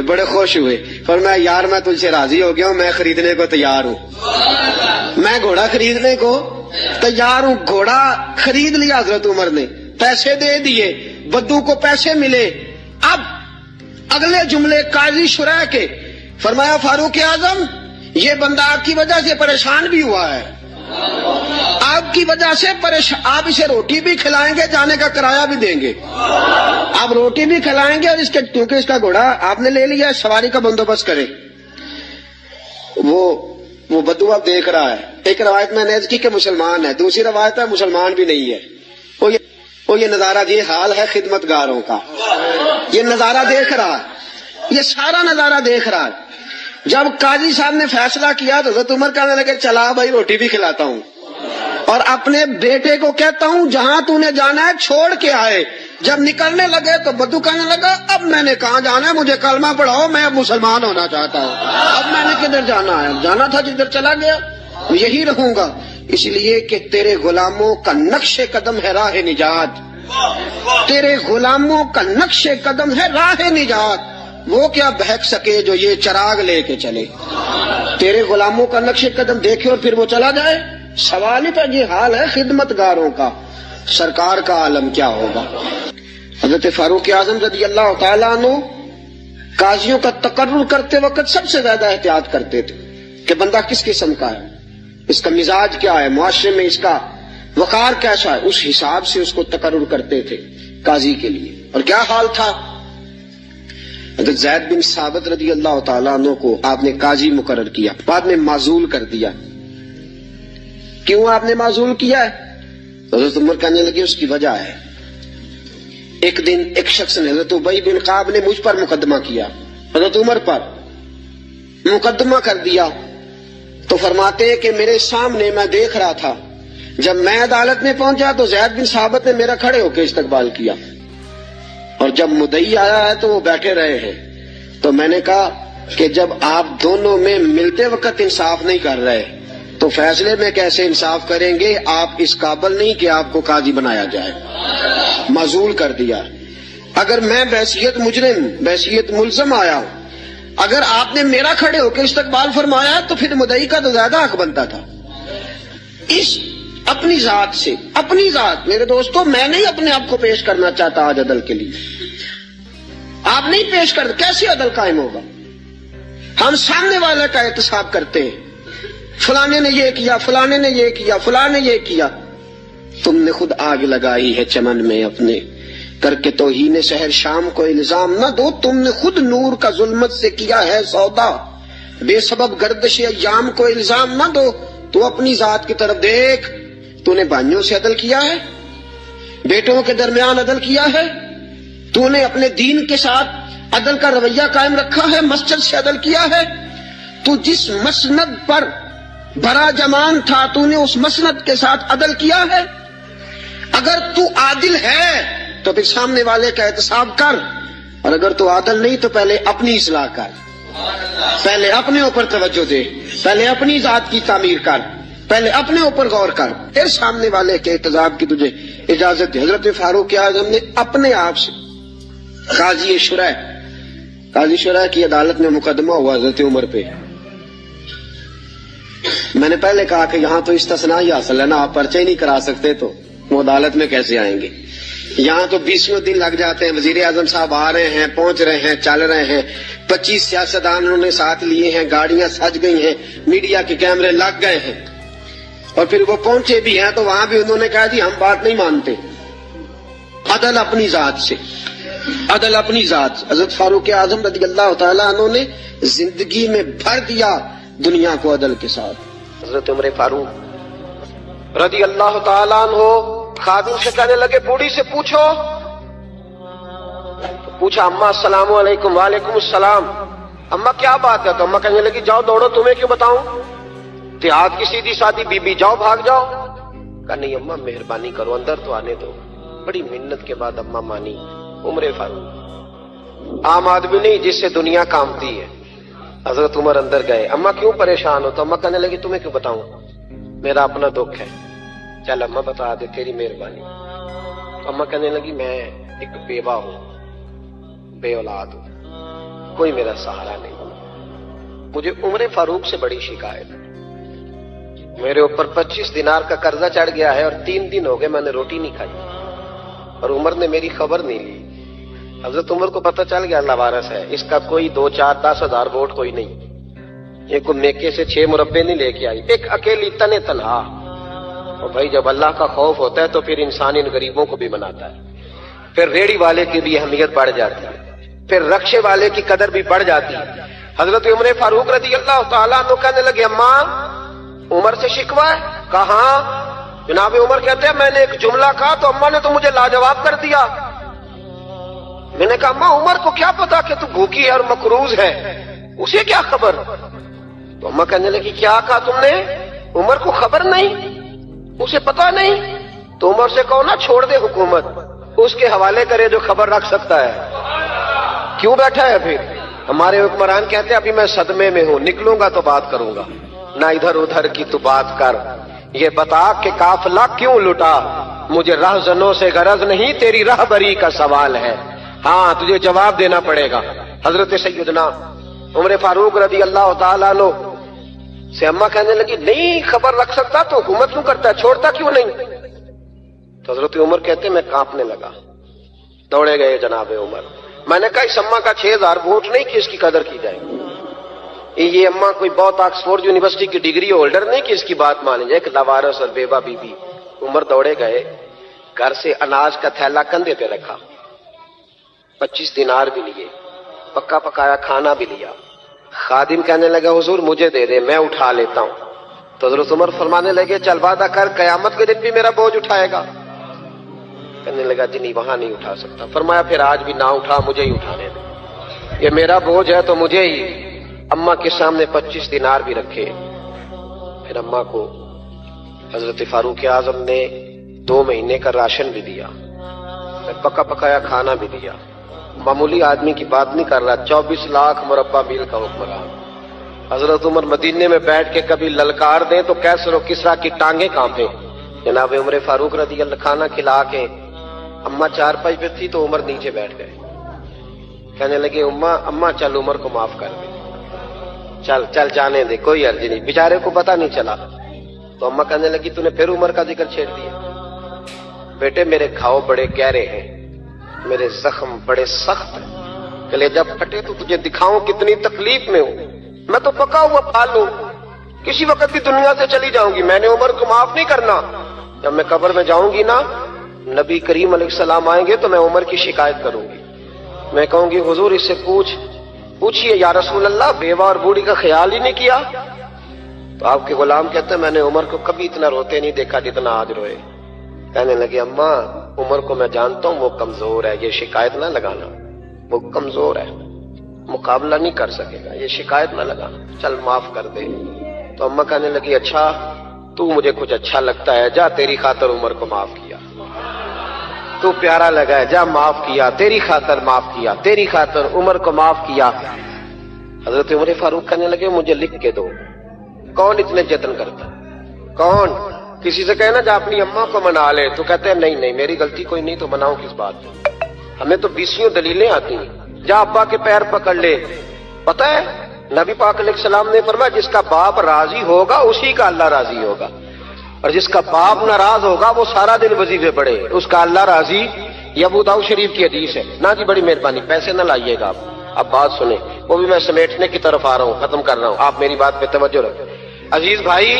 بڑے خوش ہوئے. فرمایا یار میں تجھ سے راضی ہو گیا ہوں، میں خریدنے کو تیار ہوں، میں گھوڑا خریدنے کو تیار ہوں. گھوڑا خرید لیا حضرت عمر نے، پیسے دے دیے، بدو کو پیسے ملے. اب اگلے جملے قاضی شرح کے، فرمایا فاروق اعظم یہ بندہ آپ کی وجہ سے پریشان بھی ہوا ہے، آپ کی وجہ سے آپ اسے روٹی بھی کھلائیں گے، جانے کا کرایہ بھی دیں گے. آپ روٹی بھی کھلائیں گے، اور کیونکہ اس کا گھوڑا آپ نے لے لیا، سواری کا بندوبست کرے. وہ بدو اب دیکھ رہا ہے. ایک روایت میں نے کی کہ مسلمان ہے، دوسری روایت ہے مسلمان بھی نہیں ہے. وہ یہ نظارہ، یہ حال ہے خدمت گاروں کا. یہ نظارہ دیکھ رہا ہے، یہ سارا نظارہ دیکھ رہا ہے. جب قاضی صاحب نے فیصلہ کیا تو حضرت عمر کہنے لگے چلا بھائی روٹی بھی کھلاتا ہوں، اور اپنے بیٹے کو کہتا ہوں جہاں تو نے جانا ہے چھوڑ کے آئے. جب نکلنے لگے تو بدو کہنے لگا اب میں نے کہاں جانا ہے، مجھے کلمہ پڑھاؤ، میں اب مسلمان ہونا چاہتا ہوں، اب میں نے کدھر جانا ہے، جانا تھا جدھر چلا گیا یہی رہوں گا. اس لیے کہ تیرے غلاموں کا نقش قدم ہے راہ نجات، تیرے غلاموں کا نقش قدم ہے راہ نجات. وہ کیا بہک سکے جو یہ چراغ لے کے چلے، تیرے غلاموں کا نقش قدم دیکھے اور پھر وہ چلا جائے. سوال ہی تو یہ حال ہے خدمت گاروں کا، سرکار کا عالم کیا ہوگا. حضرت فاروق اعظم رضی اللہ تعالیٰ عنہ قاضیوں کا تقرر کرتے وقت سب سے زیادہ احتیاط کرتے تھے کہ بندہ کس قسم کا ہے، اس کا مزاج کیا ہے، معاشرے میں اس کا وقار کیسا ہے، اس حساب سے اس کو تقرر کرتے تھے قاضی کے لیے. اور کیا حال تھا، حضرت زید بن ثابت رضی اللہ تعالیٰ عنہ کو آپ نے قاضی مقرر کیا، بعد میں معزول کر دیا. کیوں آپ نے معزول کیا ہے؟ حضرت عمر کہنے لگے اس کی وجہ ہے، ایک دن ایک شخص نے، حضرت ابی بن کعب نے مجھ پر مقدمہ کیا، حضرت عمر پر مقدمہ کر دیا. تو فرماتے کہ میرے سامنے میں دیکھ رہا تھا، جب میں عدالت میں پہنچا تو زید بن ثابت نے میرا کھڑے ہو کے استقبال کیا، اور جب مدعی آیا ہے تو وہ بیٹھے رہے ہیں. تو میں نے کہا کہ جب آپ دونوں میں ملتے وقت انصاف نہیں کر رہے تو فیصلے میں کیسے انصاف کریں گے، آپ اس قابل نہیں کہ آپ کو قاضی بنایا جائے. معزول کر دیا. اگر میں بحیثیت مجرم، بحیثیت ملزم آیا ہوں، اگر آپ نے میرا کھڑے ہو کے استقبال فرمایا تو پھر مدعی کا تو زیادہ حق بنتا تھا. اس اپنی ذات سے، اپنی ذات، میرے دوستو میں نہیں اپنے آپ کو پیش کرنا چاہتا آج عدل کے لیے، آپ نہیں پیش کرتے، کیسے عدل قائم ہوگا؟ ہم سامنے والے کا احتساب کرتے ہیں، فلانے نے یہ کیا، فلانے نے یہ کیا، فلانے نے یہ کیا. تم نے خود آگ لگائی ہے چمن میں اپنے، کر کے توہین سحر شام کو الزام نہ دو، تم نے خود نور کا ظلمت سے کیا ہے سودا، بے سبب گردش ایام کو الزام نہ دو. تو اپنی ذات کی طرف دیکھ، تو نے بھائیوں سے عدل کیا ہے، بیٹوں کے درمیان عدل کیا ہے، تو نے اپنے دین کے ساتھ عدل کا رویہ قائم رکھا ہے، مسجد سے عدل کیا ہے. تو جس مسند پر بڑا جمان تھا تو نے اس مسند کے ساتھ عدل کیا ہے. اگر تو عادل ہے تو پھر سامنے والے کا احتساب کر، اور اگر تو عادل نہیں تو پہلے اپنی اصلاح کر، پہلے اپنے اوپر توجہ دے، پہلے اپنی ذات کی تعمیر کر، پہلے اپنے اوپر غور کر، پھر سامنے والے کے احتجاج کی تجھے اجازت دے۔ حضرت فاروق اعظم نے اپنے آپ سے قاضی شرح کی عدالت میں مقدمہ ہوا حضرت عمر پہ۔ میں نے پہلے کہا کہ یہاں تو استثناء ہی حاصل ہے نا، آپ پرچہ ہی نہیں کرا سکتے تو وہ عدالت میں کیسے آئیں گے؟ یہاں تو 20 دن لگ جاتے ہیں، وزیر اعظم صاحب آ رہے ہیں، پہنچ رہے ہیں، چل رہے ہیں، 25 سیاستدان انہوں نے ساتھ لیے ہیں، گاڑیاں سج گئی ہیں، میڈیا کے کیمرے لگ گئے ہیں، اور پھر وہ پہنچے بھی ہیں تو وہاں بھی انہوں نے کہا جی ہم بات نہیں مانتے۔ عدل اپنی ذات سے، عدل اپنی ذات سے۔ حضرت فاروق اعظم رضی اللہ تعالیٰ عنہ نے زندگی میں بھر دیا دنیا کو عدل کے ساتھ۔ حضرت عمر فاروق رضی اللہ تعالیٰ عنہ خادم سے کہنے لگے بوڑھی سے پوچھو، تو پوچھا اماں السلام علیکم۔ وعلیکم السلام۔ اماں کیا بات ہے؟ تو اماں کہنے لگی جاؤ دوڑو، تمہیں کیوں بتاؤں، دیہات کی سیدھی سادی بی بی، جاؤ بھاگ جاؤ۔ کہا نہیں اماں مہربانی کرو، اندر تو آنے دو۔ بڑی محنت کے بعد اماں مانی۔ عمر فاروق عام آدمی نہیں جس سے دنیا کامتی ہے۔ حضرت عمر اندر گئے، اماں کیوں پریشان ہو؟ تو اماں کہنے لگی تمہیں کیوں بتاؤں، میرا اپنا دکھ ہے۔ چل اماں بتا دے، تیری مہربانی۔ تو اماں کہنے لگی میں ایک بیوہ ہوں، بے اولاد ہوں، کوئی میرا سہارا نہیں، مجھے عمر فاروق سے بڑی شکایت ہے، میرے اوپر 25 دینار کا قرضہ چڑھ گیا ہے اور 3 دن ہو گئے میں نے روٹی نہیں کھائی، اور عمر نے میری خبر نہیں لی۔ حضرت عمر کو پتہ چل گیا لوارث ہے، اس کا کوئی 2 4 10 ہزار ووٹ کوئی نہیں، یہ کوئی میکے سے 6 مربے نہیں لے کے آئی، ایک اکیلی تنہا۔ اور بھائی جب اللہ کا خوف ہوتا ہے تو پھر انسان ان غریبوں کو بھی مناتا ہے، پھر ریڑھی والے کی بھی اہمیت بڑھ جاتی ہے، پھر رکشے والے کی قدر بھی بڑھ جاتی ہے۔ حضرت عمر فاروق رضی اللہ تعالیٰ عنہ کہنے لگے اماں عمر سے شکوہ ہے؟ کہاں؟ جناب عمر کہتے ہیں میں نے ایک جملہ کہا تو اماں نے تو مجھے لاجواب کر دیا۔ میں نے کہا اماں عمر کو کیا پتا کہ تو بھوکی ہے اور مقروض ہے، اسے کیا خبر؟ تو اماں کہنے لگی کیا کہا تم نے؟ عمر کو خبر نہیں، اسے پتا نہیں؟ تو عمر سے کہو نا چھوڑ دے حکومت، اس کے حوالے کرے جو خبر رکھ سکتا ہے، کیوں بیٹھا ہے پھر؟ ہمارے حکمران کہتے ہیں ابھی میں صدمے میں ہوں، نکلوں گا تو بات کروں گا، نہ ادھر ادھر کی تو بات کر، یہ بتا کہ قافلہ کیوں لٹا، مجھے رہزنوں سے غرض نہیں، تیری رہبری کا سوال ہے، ہاں تجھے جواب دینا پڑے گا۔ حضرت سیدنا عمر فاروق رضی اللہ تعالیٰ عنہ سے اماں کہنے لگی نہیں خبر رکھ سکتا تو حکومت کیوں کرتا ہے، چھوڑتا کیوں نہیں؟ تو حضرت عمر کہتے میں کانپنے لگا، دوڑے گئے جناب عمر۔ میں نے کہا اس اماں کا 6000 ووٹ نہیں کہ اس کی قدر کی جائے، یہ اماں کوئی بہت آکسفورڈ یونیورسٹی کی ڈگری ہولڈر نہیں کہ اس کی بات مانی جائے، کہ لاوارث اور بیوہ بی بی۔ عمر دوڑے گئے، گھر سے اناج کا تھیلا کندھے پہ رکھا، 25 دینار بھی لیے، پکا پکایا کھانا بھی لیا۔ خادم کہنے لگا حضور مجھے دے دے میں اٹھا لیتا ہوں۔ تو حضرت عمر فرمانے لگے چل وعدہ کر قیامت کے دن بھی میرا بوجھ اٹھائے گا؟ کہنے لگا جی نہیں وہاں نہیں اٹھا سکتا۔ فرمایا پھر آج بھی نہ اٹھا، مجھے ہی اٹھانے دے، یہ میرا بوجھ ہے تو مجھے ہی۔ اماں کے سامنے 25 دینار بھی رکھے، پھر اماں کو حضرت فاروق اعظم نے 2 مہینے کا راشن بھی دیا، پکا پکایا کھانا بھی دیا۔ معمولی آدمی کی بات نہیں کر رہا، 24 لاکھ مربع میل کا حکمران۔ حضرت عمر مدینے میں بیٹھ کے کبھی للکار دیں تو کیسر و کسریٰ کی ٹانگیں کانپیں۔ جناب عمر فاروق رضی اللہ کھانا کھلا کے اماں چارپائی پہ تھی تو عمر نیچے بیٹھ گئے، کہنے لگے اماں چل عمر کو معاف کر دے، چل چل جانے دے، کوئی عرض نہیں، بیچارے کو پتہ نہیں چلا۔ تو اماں کہنے لگی تو نے پھر عمر کا ذکر چھیڑ دیا۔ بیٹے میرے گھاؤ بڑے گہرے ہیں، میرے زخم بڑے سخت ہیں، کلیجہ پھٹے تو تجھے دکھاؤں کتنی تکلیف میں ہوں، میں تو پکا ہوا پھال ہوں، کسی وقت بھی دنیا سے چلی جاؤں گی، میں نے عمر کو معاف نہیں کرنا۔ جب میں قبر میں جاؤں گی نا، نبی کریم علیہ السلام آئیں گے تو میں عمر کی شکایت کروں گی، میں کہوں گی حضور اس سے پوچھئے یا رسول اللہ بیوہ اور بوڑھی کا خیال ہی نہیں کیا؟ تو آپ کے غلام کہتے ہیں میں نے عمر کو کبھی اتنا روتے نہیں دیکھا جتنا آج روئے۔ کہنے لگے اماں عمر کو میں جانتا ہوں وہ کمزور ہے، یہ شکایت نہ لگانا، وہ کمزور ہے، مقابلہ نہیں کر سکے گا، یہ شکایت نہ لگانا، چل معاف کر دے۔ تو اماں کہنے لگی اچھا تو مجھے کچھ اچھا لگتا ہے، جا تیری خاطر عمر کو معاف کیا۔ تو پیارا لگا ہے، جا معاف کیا، تیری خاطر معاف کیا، تیری خاطر عمر کو معاف کیا۔ حضرت عمر فاروق کہنے لگے مجھے لکھ کے دو۔ کون اتنے جتن کرتا؟ کون؟ کسی سے کہنا جا اپنی اماں کو منا لے، تو کہتے ہیں نہیں نہیں میری غلطی کوئی نہیں تو مناؤں کس بات پہ؟ ہمیں تو 20 دلیلیں آتی ہیں۔ جا ابا کے پیر پکڑ لے۔ پتہ ہے نبی پاک علیہ السلام نے فرمایا جس کا باپ راضی ہوگا اسی کا اللہ راضی ہوگا، اور جس کا باپ ناراض ہوگا وہ سارا دن وظیفے پڑھے، اس کا اللہ راضی۔ یہ ابو داؤد شریف کی حدیث ہے۔ نا جی بڑی مہربانی، پیسے نہ لائیے گا آپ۔ اب بات سنیں، وہ بھی میں سمیٹنے کی طرف آ رہا ہوں، ختم کر رہا ہوں، آپ میری بات پہ توجہ رکھیں۔ عزیز بھائی،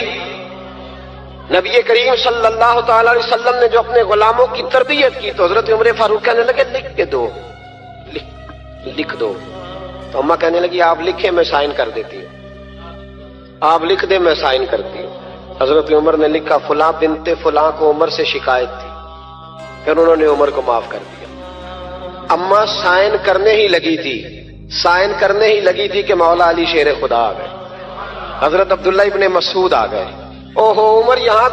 نبی کریم صلی اللہ تعالی علیہ وسلم نے جو اپنے غلاموں کی تربیت کی تو حضرت عمر فاروق کہنے لگے لکھ کے دو، لکھ دو۔ تو اماں کہنے لگی آپ لکھیں میں سائن کر دیتی ہوں، آپ لکھ دیں میں سائن کرتی ہوں۔ حضرت عمر نے لکھا فلاں بنت فلاں کو عمر سے شکایت تھی، پھر انہوں نے عمر کو معاف کر دیا۔ اماں سائن کرنے ہی لگی تھی، سائن کرنے ہی لگی تھی کہ مولا علی شیر خدا آ گئے، حضرت عبداللہ ابن مسعود آ گئے۔ اوہو عمر یہاں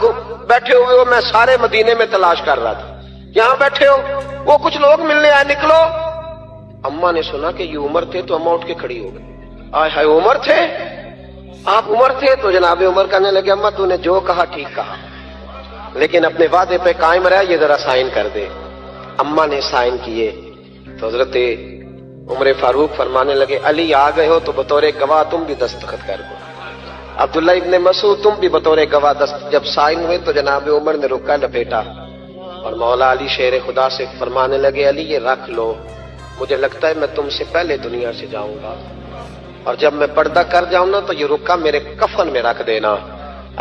بیٹھے ہوئے ہو، میں سارے مدینے میں تلاش کر رہا تھا، یہاں بیٹھے ہو، وہ کچھ لوگ ملنے آئے، نکلو۔ اماں نے سنا کہ یہ عمر تھے تو اماں اٹھ کے کھڑی ہو گئی۔ آئے ہائے عمر تھے، آپ عمر تھے؟ تو جناب عمر کہنے لگے اماں تو نے جو کہا ٹھیک کہا، لیکن اپنے وعدے پہ قائم رہا، یہ ذرا سائن کر دے۔ اماں نے سائن کیے تو حضرت عمر فاروق فرمانے لگے علی آ گئے ہو تو بطور گواہ تم بھی دستخط کر دو، عبداللہ ابن مسعود تم بھی بطور گواہ جب سائن ہوئے تو جناب عمر نے رکا لپیٹا اور مولا علی شیر خدا سے فرمانے لگے علی یہ رکھ لو، مجھے لگتا ہے میں تم سے پہلے دنیا سے جاؤں گا، اور جب میں پردہ کر جاؤں نا تو یہ رکا میرے کفن میں رکھ دینا۔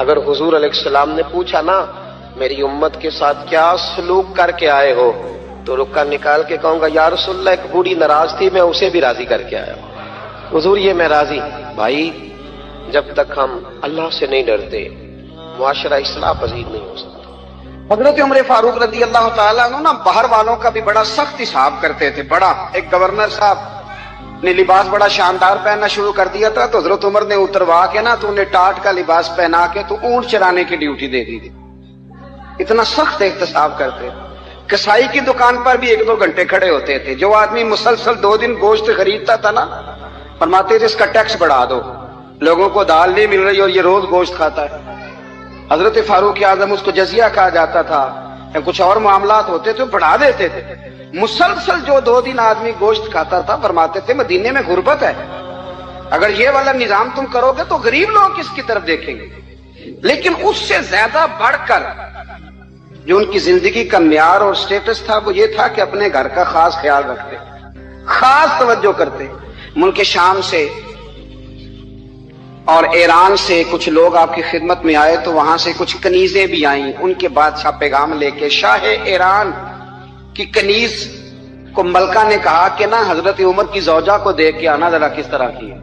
اگر حضور علیہ السلام نے پوچھا نا میری امت کے ساتھ کیا سلوک کر کے آئے ہو تو رکا نکال کے کہوں گا یا رسول اللہ ایک بوڑھی ناراض تھی میں اسے بھی راضی کر کے آیا ہوں، حضور یہ میں راضی۔ بھائی جب تک ہم اللہ سے نہیں ڈرتے معاشرہ اصلاح پذیر نہیں ہو سکتا۔ حضرت عمر فاروق رضی اللہ تعالیٰ عنہ نا باہر والوں کا بھی بڑا سخت حساب کرتے تھے۔ بڑا ایک گورنر صاحب نے لباس بڑا شاندار پہننا شروع کر دیا تھا تو حضرت عمر نے اتروا کے نا تو انہیں ٹاٹ کا لباس پہنا کے تو اونٹ چرانے کی ڈیوٹی دے دی تھی۔ اتنا سخت احتساب کرتے۔ کسائی کی دکان پر بھی 1-2 گھنٹے کھڑے ہوتے تھے، جو آدمی مسلسل 2 دن گوشت خریدتا تھا نا فرماتے تھے اس کا ٹیکس بڑھا دو، لوگوں کو دال نہیں مل رہی اور یہ روز گوشت کھاتا ہے۔ حضرت فاروق اعظم اس کو جزیہ کہا جاتا تھا یا کچھ اور معاملات ہوتے تھے بڑھا دیتے تھے۔ مسلسل جو 2 دن آدمی گوشت کھاتا تھا فرماتے تھے مدینے میں غربت ہے، اگر یہ والا نظام تم کرو گے تو غریب لوگ کس کی طرف دیکھیں گے۔ لیکن اس سے زیادہ بڑھ کر جو ان کی زندگی کا معیار اور سٹیٹس تھا وہ یہ تھا کہ اپنے گھر کا خاص خیال رکھتے، خاص توجہ کرتے۔ ملک شام سے اور ایران سے کچھ لوگ آپ کی خدمت میں آئے تو وہاں سے کچھ کنیزیں بھی آئیں، ان کے بادشاہ پیغام لے کے۔ شاہ ایران کی کنیز کو ملکہ نے کہا کہ نا حضرت عمر کی زوجہ کو دیکھ کے آنا ذرا کس طرح کی ہے۔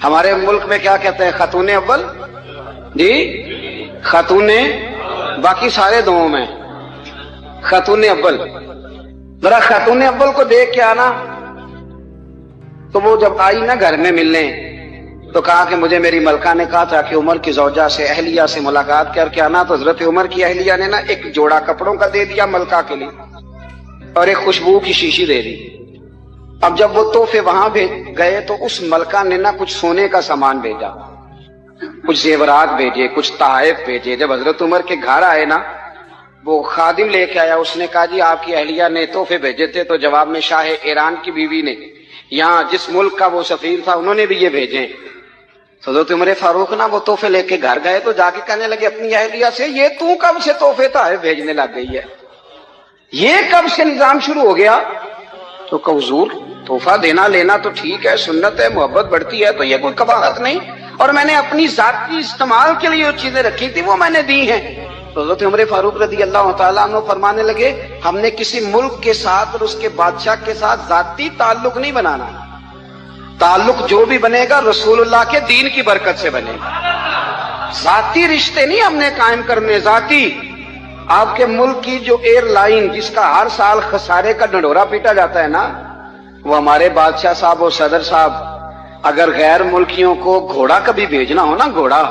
ہمارے ملک میں کیا کہتے ہیں خاتون اول، جی خاتون، باقی سارے دونوں میں خاتون اول، ذرا خاتون اول کو دیکھ کے آنا۔ تو وہ جب آئی نا گھر میں ملنے تو کہا کہ مجھے میری ملکہ نے کہا تھا کہ عمر کی زوجہ سے اہلیہ سے ملاقات کر کے آنا، تو حضرت عمر کی اہلیہ نے نا ایک جوڑا کپڑوں کا دے دیا ملکہ کے لیے اور ایک خوشبو کی شیشی دے دی۔ اب جب وہ تحفے وہاں گئے تو اس ملکہ نے نا کچھ سونے کا سامان بھیجا، کچھ زیورات بھیجے، کچھ تحائف بھیجے۔ جب حضرت عمر کے گھر آئے نا وہ خادم لے کے آیا، اس نے کہا جی آپ کی اہلیہ نے تحفے بھیجے تھے، تو جواب میں شاہ ایران کی بیوی نے یہاں جس ملک کا وہ سفیر تھا انہوں نے بھی یہ بھیجے۔ حضرت عمر فاروق نا وہ تحفے لے کے گھر گئے تو جا کے کہنے لگے اپنی اہلیہ سے یہ تو کب سے تحفے تحائف بھیجنے لگ گئی ہے، یہ کب سے نظام شروع ہو گیا؟ تو کہ حضور تحفہ دینا لینا تو ٹھیک ہے، سنت ہے، محبت بڑھتی ہے، تو یہ کوئی قباحت نہیں، اور میں نے اپنی ذاتی استعمال کے لیے جو چیزیں رکھی تھی وہ میں نے دی ہیں۔ تو حضرت عمر فاروق رضی اللہ تعالیٰ عنہ فرمانے لگے ہم نے کسی ملک کے ساتھ اور اس کے بادشاہ کے ساتھ ذاتی تعلق نہیں بنانا، تعلق جو بھی بنے گا رسول اللہ کے دین کی برکت سے بنے گا، ذاتی رشتے نہیں ہم نے قائم کرنے۔ ذاتی آپ کے ملک کی جو ایئر لائن جس کا ہر سال خسارے کا ڈنڈورا پیٹا جاتا ہے نا، وہ ہمارے بادشاہ صاحب اور صدر صاحب اگر غیر ملکیوں کو گھوڑا کبھی بھیجنا ہو نا، گھوڑا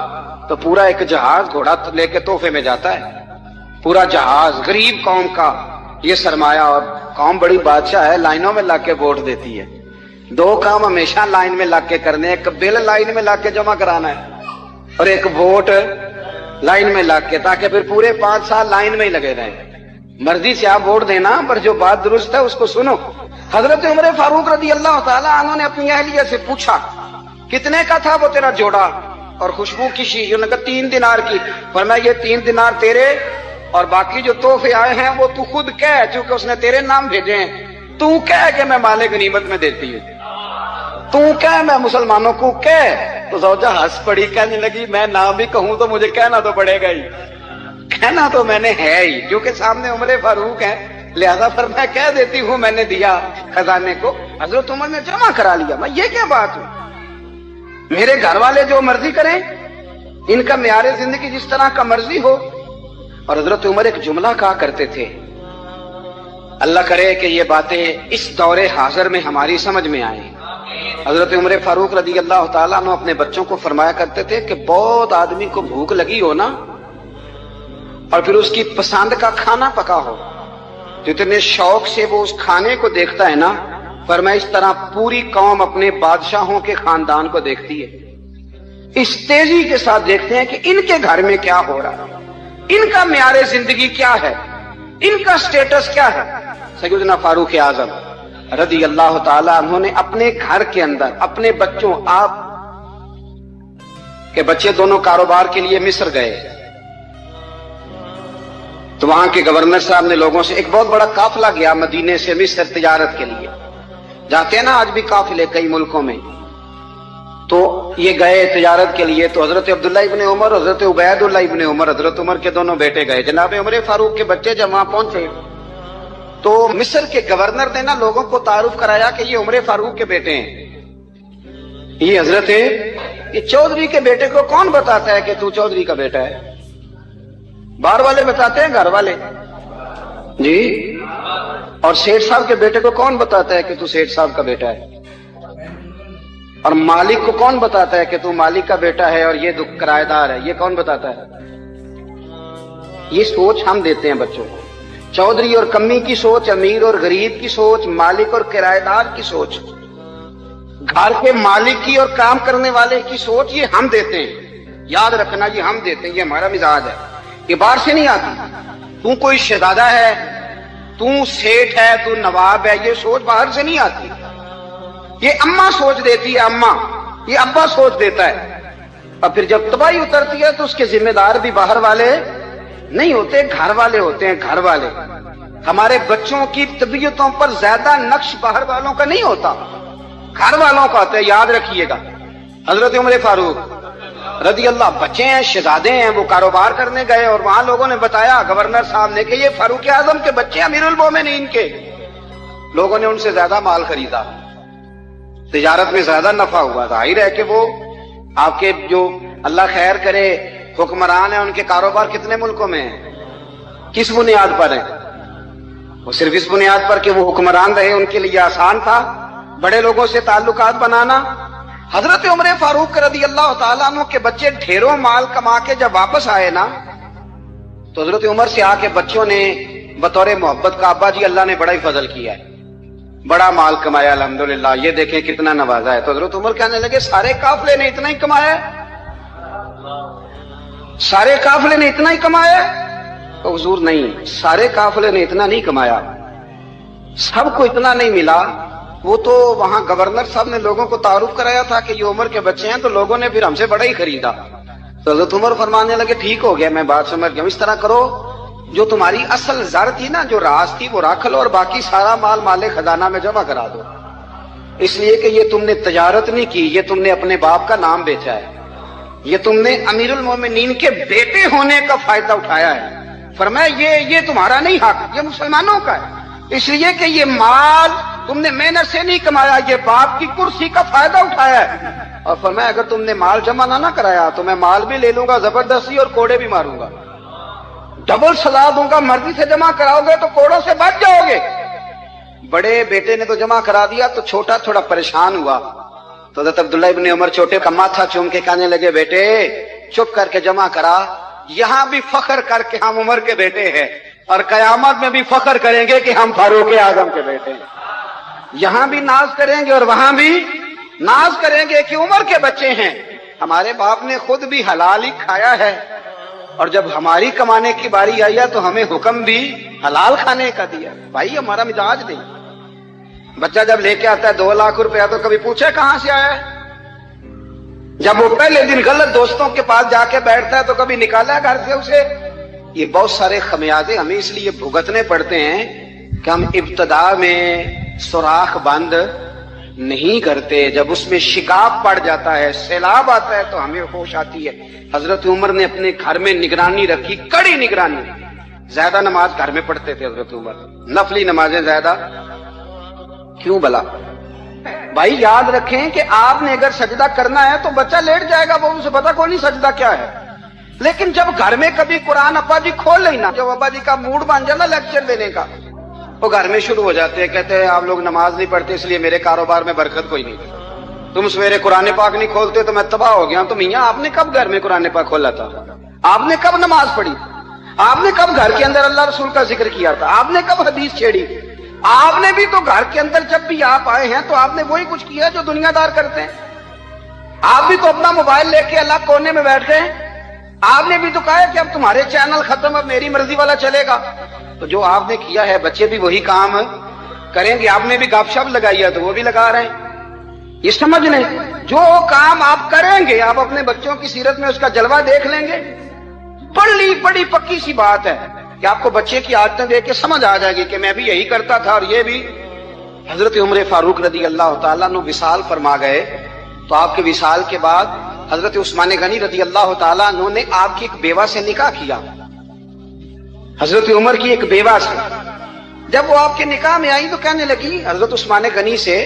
تو پورا ایک جہاز گھوڑا لے کے تحفے میں جاتا ہے، پورا جہاز غریب قوم کا یہ سرمایہ، اور قوم بڑی بادشاہ ہے، لائنوں میں لگ کے ووٹ دیتی ہے. دو کام ہمیشہ لائن میں لگ کے کرنے، ایک بل لائن میں لگ کے جمع کرانا ہے اور ایک ووٹ لائن میں لگ کے، تاکہ پھر پورے 5 سال لائن میں ہی لگے رہیں. مرضی سے آپ ووٹ دینا، پر جو بات درست ہے اس کو سنو. حضرت عمر فاروق رضی اللہ تعالی عنہ نے اپنی اہلیہ سے پوچھا کتنے کا تھا وہ تیرا جوڑا اور خوشبو کی شیشی؟ انہوں نے کہا 3 دینار کی. فرمایا یہ 3 دینار تیرے اور باقی جو تحفے آئے ہیں وہ تو خود کہہ، چونکہ اس نے تیرے نام بھیجے ہیں. تو کہہ کہ میں مال غنیمت میں دیتی ہوں، تو کہہ میں مسلمانوں کو کہہ. تو زوجہ ہنس پڑی، کہنے لگی میں نہ بھی کہوں تو مجھے کہنا تو پڑے گا ہی، کہنا تو میں نے ہے ہی، کیونکہ سامنے عمر فاروق ہے، لہذا پر میں کہہ دیتی ہوں میں نے دیا خزانے کو. حضرت عمر نے جمع کرا لیا. میں یہ کیا بات ہوں، میرے گھر والے جو مرضی کریں، ان کا معیار زندگی جس طرح کا مرضی ہو. اور حضرت عمر ایک جملہ کہا کرتے تھے، اللہ کرے کہ یہ باتیں اس دور حاضر میں ہماری سمجھ میں آئیں. حضرت عمر فاروق رضی اللہ تعالیٰ عنہ اپنے بچوں کو فرمایا کرتے تھے کہ بہت آدمی کو بھوک لگی ہو نا، اور پھر اس کی پسند کا کھانا پکا ہو، جتنے شوق سے وہ اس کھانے کو دیکھتا ہے نا، فرمایا اس طرح پوری قوم اپنے بادشاہوں کے خاندان کو دیکھتی ہے. اس تیزی کے ساتھ دیکھتے ہیں کہ ان کے گھر میں کیا ہو رہا ہے، ان کا معیار زندگی کیا ہے، ان کا سٹیٹس کیا ہے. سیدنا فاروق اعظم رضی اللہ تعالی عنہ نے اپنے گھر کے اندر اپنے بچوں، آپ کے بچے دونوں کاروبار کے لیے مصر گئے، تو وہاں کے گورنر صاحب نے لوگوں سے، ایک بہت بڑا قافلہ گیا مدینے سے مصر تجارت کے لیے، جاتے ہیں نا آج بھی قافلے کئی ملکوں میں، تو یہ گئے تجارت کے لیے. تو حضرت عبداللہ ابن عمر، حضرت عبید اللہ ابن عمر، حضرت عمر کے دونوں بیٹے گئے. جناب عمر فاروق کے بچے جب وہاں پہنچے تو مصر کے گورنر نے نا لوگوں کو تعارف کرایا کہ یہ عمر فاروق کے بیٹے ہیں. یہ حضرت یہ چودھری کے بیٹے کو کون بتاتا ہے کہ تو چودھری کا بیٹا ہے؟ باہر والے بتاتے ہیں، گھر والے جی. اور سیٹھ صاحب کے بیٹے کو کون بتاتا ہے کہ تو سیٹھ صاحب کا بیٹا ہے؟ اور مالک کو کون بتاتا ہے کہ تو مالک کا بیٹا ہے اور یہ کرایہ دار ہے؟ یہ کون بتاتا ہے؟ یہ سوچ ہم دیتے ہیں بچوں کو. چودھری اور کمی کی سوچ، امیر اور غریب کی سوچ، مالک اور کرایہ دار کی سوچ، گھر کے مالک کی اور کام کرنے والے کی سوچ، یہ ہم دیتے ہیں. یاد رکھنا یہ ہم دیتے ہیں، یہ ہمارا مزاج ہے، یہ باہر سے نہیں آتی. تو کوئی شہزادہ ہے، تو سیٹھ ہے، تو نواب ہے، یہ سوچ باہر سے نہیں آتی. یہ اماں سوچ دیتی ہے، اماں، یہ ابا سوچ دیتا ہے. اور پھر جب تباہی اترتی ہے تو اس کے ذمہ دار بھی باہر والے نہیں ہوتے، گھر والے ہوتے ہیں. گھر والے، ہمارے بچوں کی طبیعتوں پر زیادہ نقش باہر والوں کا نہیں ہوتا، گھر والوں کا ہوتا ہے. یاد رکھیے گا. حضرت عمر فاروق رضی اللہ، بچے ہیں، شہزادے ہیں، وہ کاروبار کرنے گئے اور وہاں لوگوں نے بتایا گورنر صاحب نے کہ یہ فاروق اعظم کے بچے، امیر المومنین کے. لوگوں نے ان سے زیادہ مال خریدا، تجارت میں زیادہ نفع ہوا. ظاہر ہے کہ وہ آپ کے جو اللہ خیر کرے حکمران ہیں، ان کے کاروبار کتنے ملکوں میں ہیں، کس بنیاد پر ہیں؟ وہ صرف اس بنیاد پر کہ وہ حکمران رہے، ان کے لیے آسان تھا بڑے لوگوں سے تعلقات بنانا. حضرت عمر فاروق رضی اللہ تعالیٰ عنہ کے بچے ڈھیروں مال کما کے جب واپس آئے نا، تو حضرت عمر سے آ کے بچوں نے بطور محبت کا، ابا جی اللہ نے بڑا ہی فضل کیا ہے، بڑا مال کمایا الحمدللہ، یہ دیکھیں کتنا نوازا ہے. تو حضرت عمر کہنے لگے سارے قافلے نے اتنا ہی کمایا ہے؟ سارے قافلے نے اتنا ہی کمایا ہے؟ تو حضور نہیں، سارے قافلے نے اتنا نہیں کمایا، سب کو اتنا نہیں ملا. وہ تو وہاں گورنر صاحب نے لوگوں کو تعارف کرایا تھا کہ یہ عمر کے بچے ہیں، تو لوگوں نے پھر ہم سے بڑا ہی خریدا. تو حضرت عمر فرمانے لگے ٹھیک ہو گیا، میں بات سمجھ گیا. اس طرح کرو، جو تمہاری اصل زر تھی نا، جو راز تھی، وہ رکھ لو اور باقی سارا مال مال خزانہ میں جمع کرا دو. اس لیے کہ یہ تم نے تجارت نہیں کی، یہ تم نے اپنے باپ کا نام بیچا ہے، یہ تم نے امیر المومنین کے بیٹے ہونے کا فائدہ اٹھایا ہے. فرمایا یہ تمہارا نہیں حق، یہ مسلمانوں کا ہے. اس لیے کہ یہ مال تم نے محنت سے نہیں کمایا، یہ باپ کی کرسی کا فائدہ اٹھایا ہے. اور فرمایا اگر تم نے مال جمع نہ کرایا تو میں مال بھی لے لوں گا زبردستی اور کوڑے بھی ماروں گا، ڈبل سزا دوں گا. مرضی سے جمع کراؤ گے تو کوڑوں سے بچ جاؤ گے. بڑے بیٹے نے تو جمع کرا دیا، تو چھوٹا تھوڑا پریشان ہوا. تو حضرت عبداللہ ابن عمر چھوٹے کا ماتھا چوم کے کہنے لگے بیٹے چپ کر کے جمع کرا، یہاں بھی فخر کر کے ہم عمر کے بیٹے ہیں، اور قیامت میں بھی فخر کریں گے کہ ہم فاروق اعظم کے بیٹے ہیں. یہاں بھی ناز کریں گے اور وہاں بھی ناز کریں گے کہ عمر کے بچے ہیں. ہمارے باپ نے خود بھی حلال ہی کھایا ہے اور جب ہماری کمانے کی باری آئی ہے تو ہمیں حکم بھی حلال کھانے کا دیا. بھائی ہمارا مزاج نہیں. بچہ جب لے کے آتا ہے 2 لاکھ روپیہ تو کبھی پوچھے کہاں سے آیا ہے؟ جب وہ پہلے دن غلط دوستوں کے پاس جا کے بیٹھتا ہے تو کبھی نکالا گھر سے اسے. یہ بہت سارے خمیازے ہمیں اس لیے بھگتنے پڑتے ہیں کہ ہم ابتدا میں سوراخ بند نہیں کرتے. جب اس میں شکاف پڑ جاتا ہے، سیلاب آتا ہے تو ہمیں ہوش آتی ہے. حضرت عمر نے اپنے گھر میں نگرانی رکھی، کڑی نگرانی. زیادہ نماز گھر میں پڑھتے تھے حضرت عمر، نفلی نمازیں زیادہ کیوں بلا؟ بھائی یاد رکھیں کہ آپ نے اگر سجدہ کرنا ہے تو بچہ لیٹ جائے گا، وہ اسے پتا کوئی نہیں سجدہ کیا ہے. لیکن جب گھر میں کبھی قرآن ابا جی کھول لینا، جب ابا جی کا موڈ بن جانا لیکچر دینے کا، وہ گھر میں شروع ہو جاتے ہیں، کہتے ہیں آپ لوگ نماز نہیں پڑھتے اس لیے میرے کاروبار میں برکت کوئی نہیں. تم سویرے قرآن پاک نہیں کھولتے تو میں تباہ ہو گیا. تو میاں آپ نے کب گھر میں قرآن پاک کھولا تھا؟ آپ نے کب نماز پڑھی؟ آپ نے کب گھر کے اندر اللہ رسول کا ذکر کیا تھا؟ آپ نے کب حدیث چھیڑی؟ آپ نے بھی تو گھر کے اندر جب بھی آپ آئے ہیں تو آپ نے وہی کچھ کیا جو دنیا دار کرتے ہیں. آپ بھی تو اپنا موبائل لے کے اللہ کونے میں بیٹھ گئے. آپ نے بھی تو کہا کہ اب تمہارے چینل ختم، اب میری مرضی والا چلے گا. تو جو آپ نے کیا ہے بچے بھی وہی کام کریں گے. آپ نے بھی گپ شپ لگائی ہے تو وہ بھی لگا رہے ہیں. یہ سمجھ لیں جو کام آپ کریں گے آپ اپنے بچوں کی سیرت میں اس کا جلوہ دیکھ لیں گے. بڑی پکی سی بات ہے کہ آپ کو بچے کی عادتیں دیکھ کے سمجھ آ جائے گی کہ میں بھی یہی کرتا تھا اور یہ بھی. حضرت عمر فاروق رضی اللہ تعالیٰ عنہ وصال فرما گئے تو آپ کے وصال کے بعد حضرت عثمان غنی رضی اللہ تعالیٰ عنہ نے آپ کی ایک بیوہ سے نکاح کیا. حضرت عمر کی ایک بیوہ سے جب وہ آپ کے نکاح میں آئی تو کہنے لگی حضرت عثمان غنی سے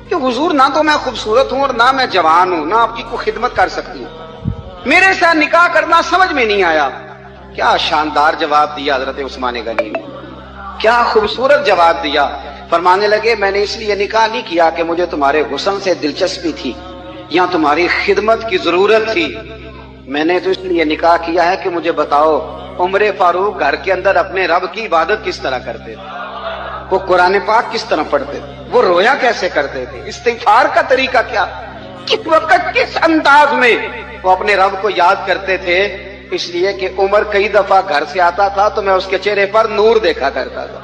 کہ حضور نہ تو میں خوبصورت ہوں اور نہ میں جوان ہوں، نہ آپ کی کوئی خدمت کر سکتی ہوں، میرے ساتھ نکاح کرنا سمجھ میں نہیں آیا. کیا شاندار جواب دیا حضرت عثمان غنی نے، کیا خوبصورت جواب دیا. فرمانے لگے میں نے اس لیے نکاح نہیں کیا کہ مجھے تمہارے حسن سے دلچسپی تھی یا تمہاری خدمت کی ضرورت تھی. میں نے تو اس لیے نکاح کیا ہے کہ مجھے بتاؤ عمر فاروق گھر کے اندر اپنے رب کی عبادت کس طرح کرتے تھے، وہ قرآن پاک کس طرح پڑھتے تھے، وہ رویا کیسے کرتے تھے، استغفار کا طریقہ کیا، کس وقت کس انداز میں وہ اپنے رب کو یاد کرتے تھے. اس لیے کہ عمر کئی دفعہ گھر سے آتا تھا تو میں اس کے چہرے پر نور دیکھا کرتا تھا،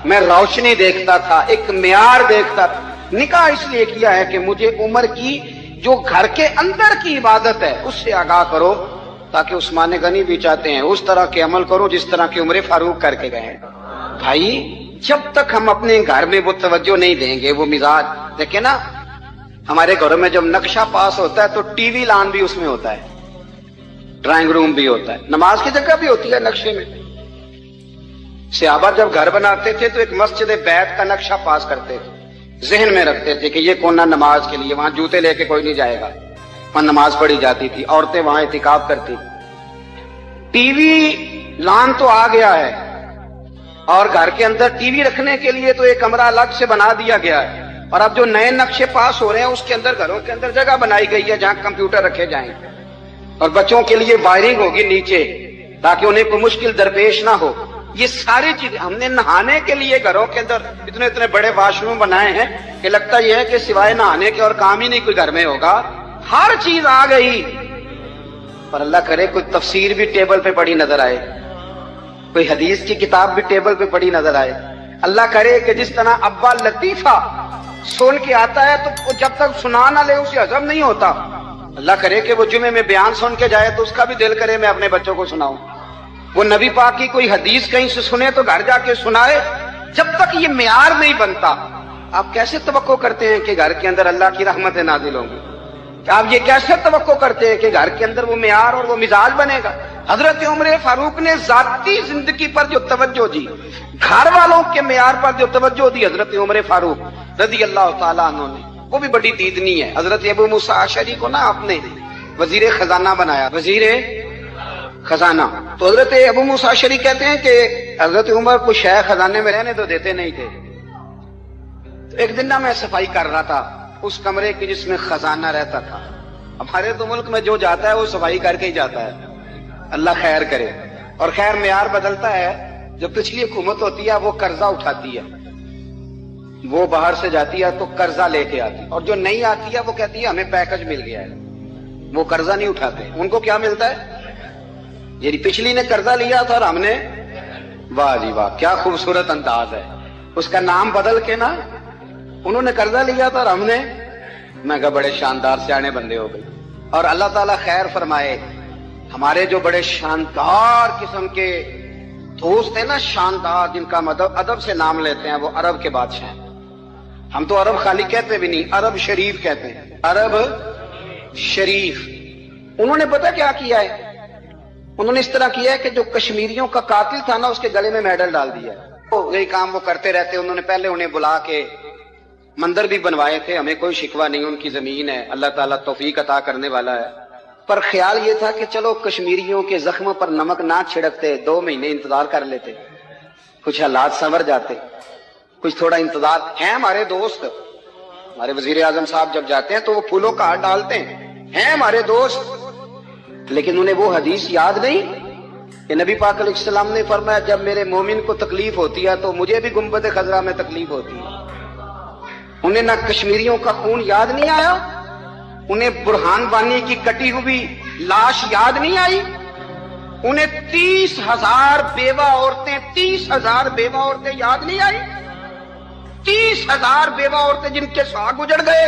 میں روشنی دیکھتا تھا، ایک معیار دیکھتا تھا. نکاح اس لیے کیا ہے کہ مجھے عمر کی جو گھر کے اندر کی عبادت ہے اس سے آگاہ کرو تاکہ عثمان غنی بھی چاہتے ہیں اس طرح کے عمل کرو جس طرح کی عمر فاروق کر کے گئے. بھائی جب تک ہم اپنے گھر میں وہ توجہ نہیں دیں گے، وہ مزاج دیکھیں نا، ہمارے گھروں میں جب نقشہ پاس ہوتا ہے تو ٹی وی لان بھی اس میں ہوتا ہے، ڈرائنگ روم بھی ہوتا ہے، نماز کی جگہ بھی ہوتی ہے نقشے میں. صحابہ جب گھر بناتے تھے تو ایک مسجد بیت کا نقشہ پاس کرتے تھے، ذہن میں رکھتے تھے کہ یہ کونا نماز کے لیے، وہاں جوتے لے کے کوئی نہیں جائے گا، وہاں نماز پڑھی جاتی تھی، عورتیں وہاں اعتکاف کرتی. ٹی وی لان تو آ گیا ہے اور گھر کے اندر ٹی وی رکھنے کے لیے تو ایک کمرہ الگ سے بنا دیا گیا ہے. اور اب جو نئے نقشے پاس ہو رہے ہیں اس کے اندر گھروں کے اندر جگہ بنائی گئی ہے جہاں کمپیوٹر رکھے جائیں اور بچوں کے لیے وائرنگ ہوگی نیچے تاکہ انہیں کوئی مشکل درپیش نہ ہو. یہ ساری چیزیں ہم نے نہانے کے لیے گھروں کے اندر اتنے بڑے واش روم بنائے ہیں کہ لگتا یہ ہے کہ سوائے نہانے کے اور کام ہی نہیں کوئی گھر میں ہوگا. ہر چیز آ گئی پر اللہ کرے کوئی تفسیر بھی ٹیبل پہ پڑی نظر آئے، کوئی حدیث کی کتاب بھی ٹیبل پہ پڑی نظر آئے. اللہ کرے کہ جس طرح ابا لطیفہ سن کے آتا ہے تو جب تک سنا نہ لے اسے ہضم نہیں ہوتا. اللہ کرے کہ وہ جمعے میں بیان سن کے جائے تو اس کا بھی دل کرے میں اپنے بچوں کو سناؤں. وہ نبی پاک کی کوئی حدیث کہیں سے سنے تو گھر جا کے سنائے. جب تک یہ معیار نہیں بنتا آپ کیسے توقع کرتے ہیں کہ گھر کے اندر اللہ کی رحمتیں نازل ہوں گی؟ آپ یہ کیسے توقع کرتے ہیں کہ گھر کے اندر وہ معیار اور وہ مزاج بنے گا؟ حضرت عمر فاروق نے ذاتی زندگی پر جو توجہ دی، گھر والوں کے معیار پر جو توجہ دی حضرت عمر فاروق رضی اللہ تعالیٰ عنہ نے، وہ بھی بڑی دیدنی ہے. حضرت ابو موسیٰ اشعری کو نا آپ نے وزیر خزانہ بنایا، وزیر خزانہ. تو حضرت ابو موسیٰ اشعری کہتے ہیں کہ حضرت عمر کو شے خزانے میں رہنے تو دیتے نہیں تھے. تو ایک دن میں صفائی کر رہا تھا اس کمرے کی جس میں خزانہ رہتا تھا. ہمارے تو ملک میں جو جاتا ہے وہ صفائی کر کے ہی جاتا ہے، اللہ خیر کرے. اور خیر معیار بدلتا ہے جو پچھلی حکومت ہوتی ہے وہ قرضہ اٹھاتی ہے, وہ باہر سے جاتی ہے تو قرضہ لے کے آتی ہے, اور جو نہیں آتی ہے وہ کہتی ہے ہمیں پیکج مل گیا ہے. وہ قرضہ نہیں اٹھاتے, ان کو کیا ملتا ہے؟ یعنی پچھلی نے قرضہ لیا تھا اور ہم نے, واہ جی واہ کیا خوبصورت انداز ہے, اس کا نام بدل کے نا, انہوں نے قرضہ لیا تھا اور ہم نے, میں کہا بڑے شاندار سیانے بندے ہو گئے. اور اللہ تعالیٰ خیر فرمائے, ہمارے جو بڑے شاندار قسم کے دوست ہیں نا, شاندار, جن کا ادب سے نام لیتے ہیں, وہ عرب کے بادشاہ ہیں. ہم تو عرب خالی کہتے بھی نہیں, عرب شریف کہتے ہیں, عرب شریف. انہوں نے پتہ کیا کیا ہے؟ انہوں نے اس طرح کیا ہے کہ جو کشمیریوں کا قاتل تھا نا, اس کے گلے میں میڈل ڈال دیا ہے. یہی کام وہ کرتے رہتے. انہوں نے پہلے انہیں بلا کے مندر بھی بنوائے تھے, ہمیں کوئی شکوہ نہیں, ان کی زمین ہے, اللہ تعالیٰ توفیق عطا کرنے والا ہے. پر خیال یہ تھا کہ چلو کشمیریوں کے زخموں پر نمک نہ چھڑکتے, 2 مہینے انتظار کر لیتے, کچھ حالات سنور جاتے, کچھ تھوڑا انتظار. ہیں ہمارے دوست, ہمارے وزیر اعظم صاحب جب جاتے ہیں تو وہ پھولوں کا ہار ڈالتے ہیں ہمارے دوست. لیکن انہیں وہ حدیث یاد نہیں کہ نبی پاک علیہ السلام نے فرمایا جب میرے مومن کو تکلیف ہوتی ہے تو مجھے بھی گنبد خضرا میں تکلیف ہوتی ہے. انہیں نہ کشمیریوں کا خون یاد نہیں آیا, انہیں برہان وانی کی کٹی ہوئی لاش یاد نہیں آئی, انہیں 30,000 بیوہ عورتیں 30,000 بیوہ عورتیں یاد نہیں آئی, 30,000 بیوہ عورتیں جن کے ساگ اجڑ گئے,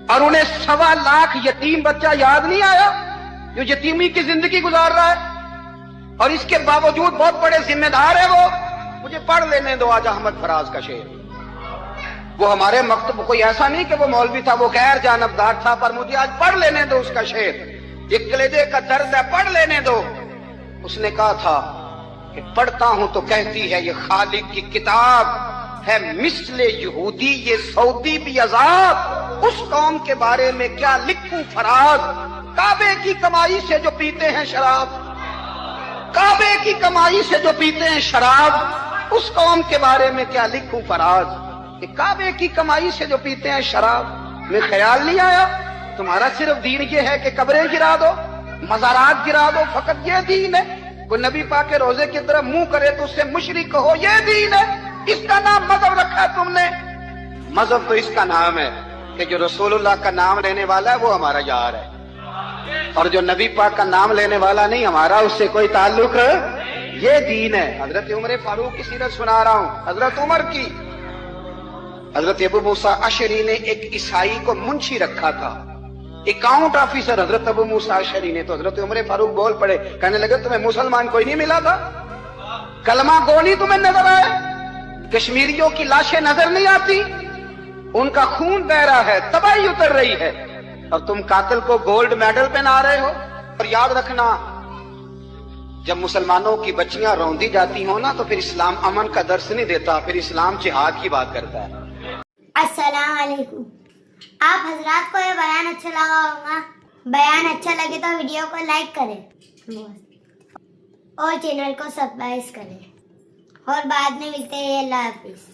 اور انہیں 1.25 لاکھ یتیم بچہ یاد نہیں آیا جو یتیمی کی زندگی گزار رہا ہے, اور اس کے باوجود بہت بڑے ذمہ دار ہے وہ. مجھے پڑھ لینے دو آج احمد فراز کا شعر. وہ ہمارے مکتب, کوئی ایسا نہیں کہ وہ مولوی تھا, وہ غیر جانبدار تھا, پر مجھے آج پڑھ لینے دو اس کا شعر. ایک کلیجے کا درد ہے, پڑھ لینے دو. اس نے کہا تھا کہ پڑھتا ہوں تو کہتی ہے یہ خالق کی کتاب ہے, مثل یہودی یہ سعودی بھی عذاب, اس قوم کے بارے میں کیا لکھوں فراز, کعبے کی کمائی سے جو پیتے ہیں شراب, کعبے کی کمائی سے جو پیتے ہیں شراب, اس قوم کے بارے میں کیا لکھوں فراز, کہ کعبے کی کمائی سے جو پیتے ہیں شراب. میں خیال نہیں آیا تمہارا صرف دین یہ ہے کہ قبریں گرا دو, مزارات گرا دو, فقط یہ دین ہے. کوئی نبی پاک کے روزے کی طرف منہ کرے تو اس سے مشرک کہو, یہ دین ہے. اس کا نام مذہب رکھا ہے تم نے. مذہب تو اس کا نام ہے کہ جو رسول اللہ کا نام لینے والا ہے وہ ہمارا یار ہے, اور جو نبی پاک کا نام لینے والا نہیں, ہمارا اس سے کوئی تعلق, یہ دین ہے. حضرت عمر فاروق کی سیرت سنا رہا ہوں, حضرت عمر کی. حضرت ابو موسیٰ اشعری نے ایک عیسائی کو منشی رکھا تھا, اکاؤنٹ آفیسر حضرت ابو موسیٰ اشعری نے. تو حضرت عمر فاروق بول پڑے, کہنے لگے تمہیں مسلمان کوئی نہیں ملا تھا, کلمہ گو نہیں تمہیں نظر آئے, کشمیریوں کی لاشیں نظر نہیں آتی, ان کا خون بہ رہا ہے, تباہی اتر رہی ہے, اور تم قاتل کو گولڈ میڈل پہنا رہے ہو. اور یاد رکھنا جب مسلمانوں کی بچیاں روندی جاتی ہوں نا تو پھر اسلام امن کا درس نہیں دیتا, پھر اسلام جہاد کی بات کرتا ہے. السلام علیکم. آپ حضرات کو یہ بیان اچھا لگا ہوگا. بیان اچھا لگے تو ویڈیو کو لائک کریں اور چینل کو سبسکرائب کریں, اور بعد میں ملتے ہیں. اللہ حافظ.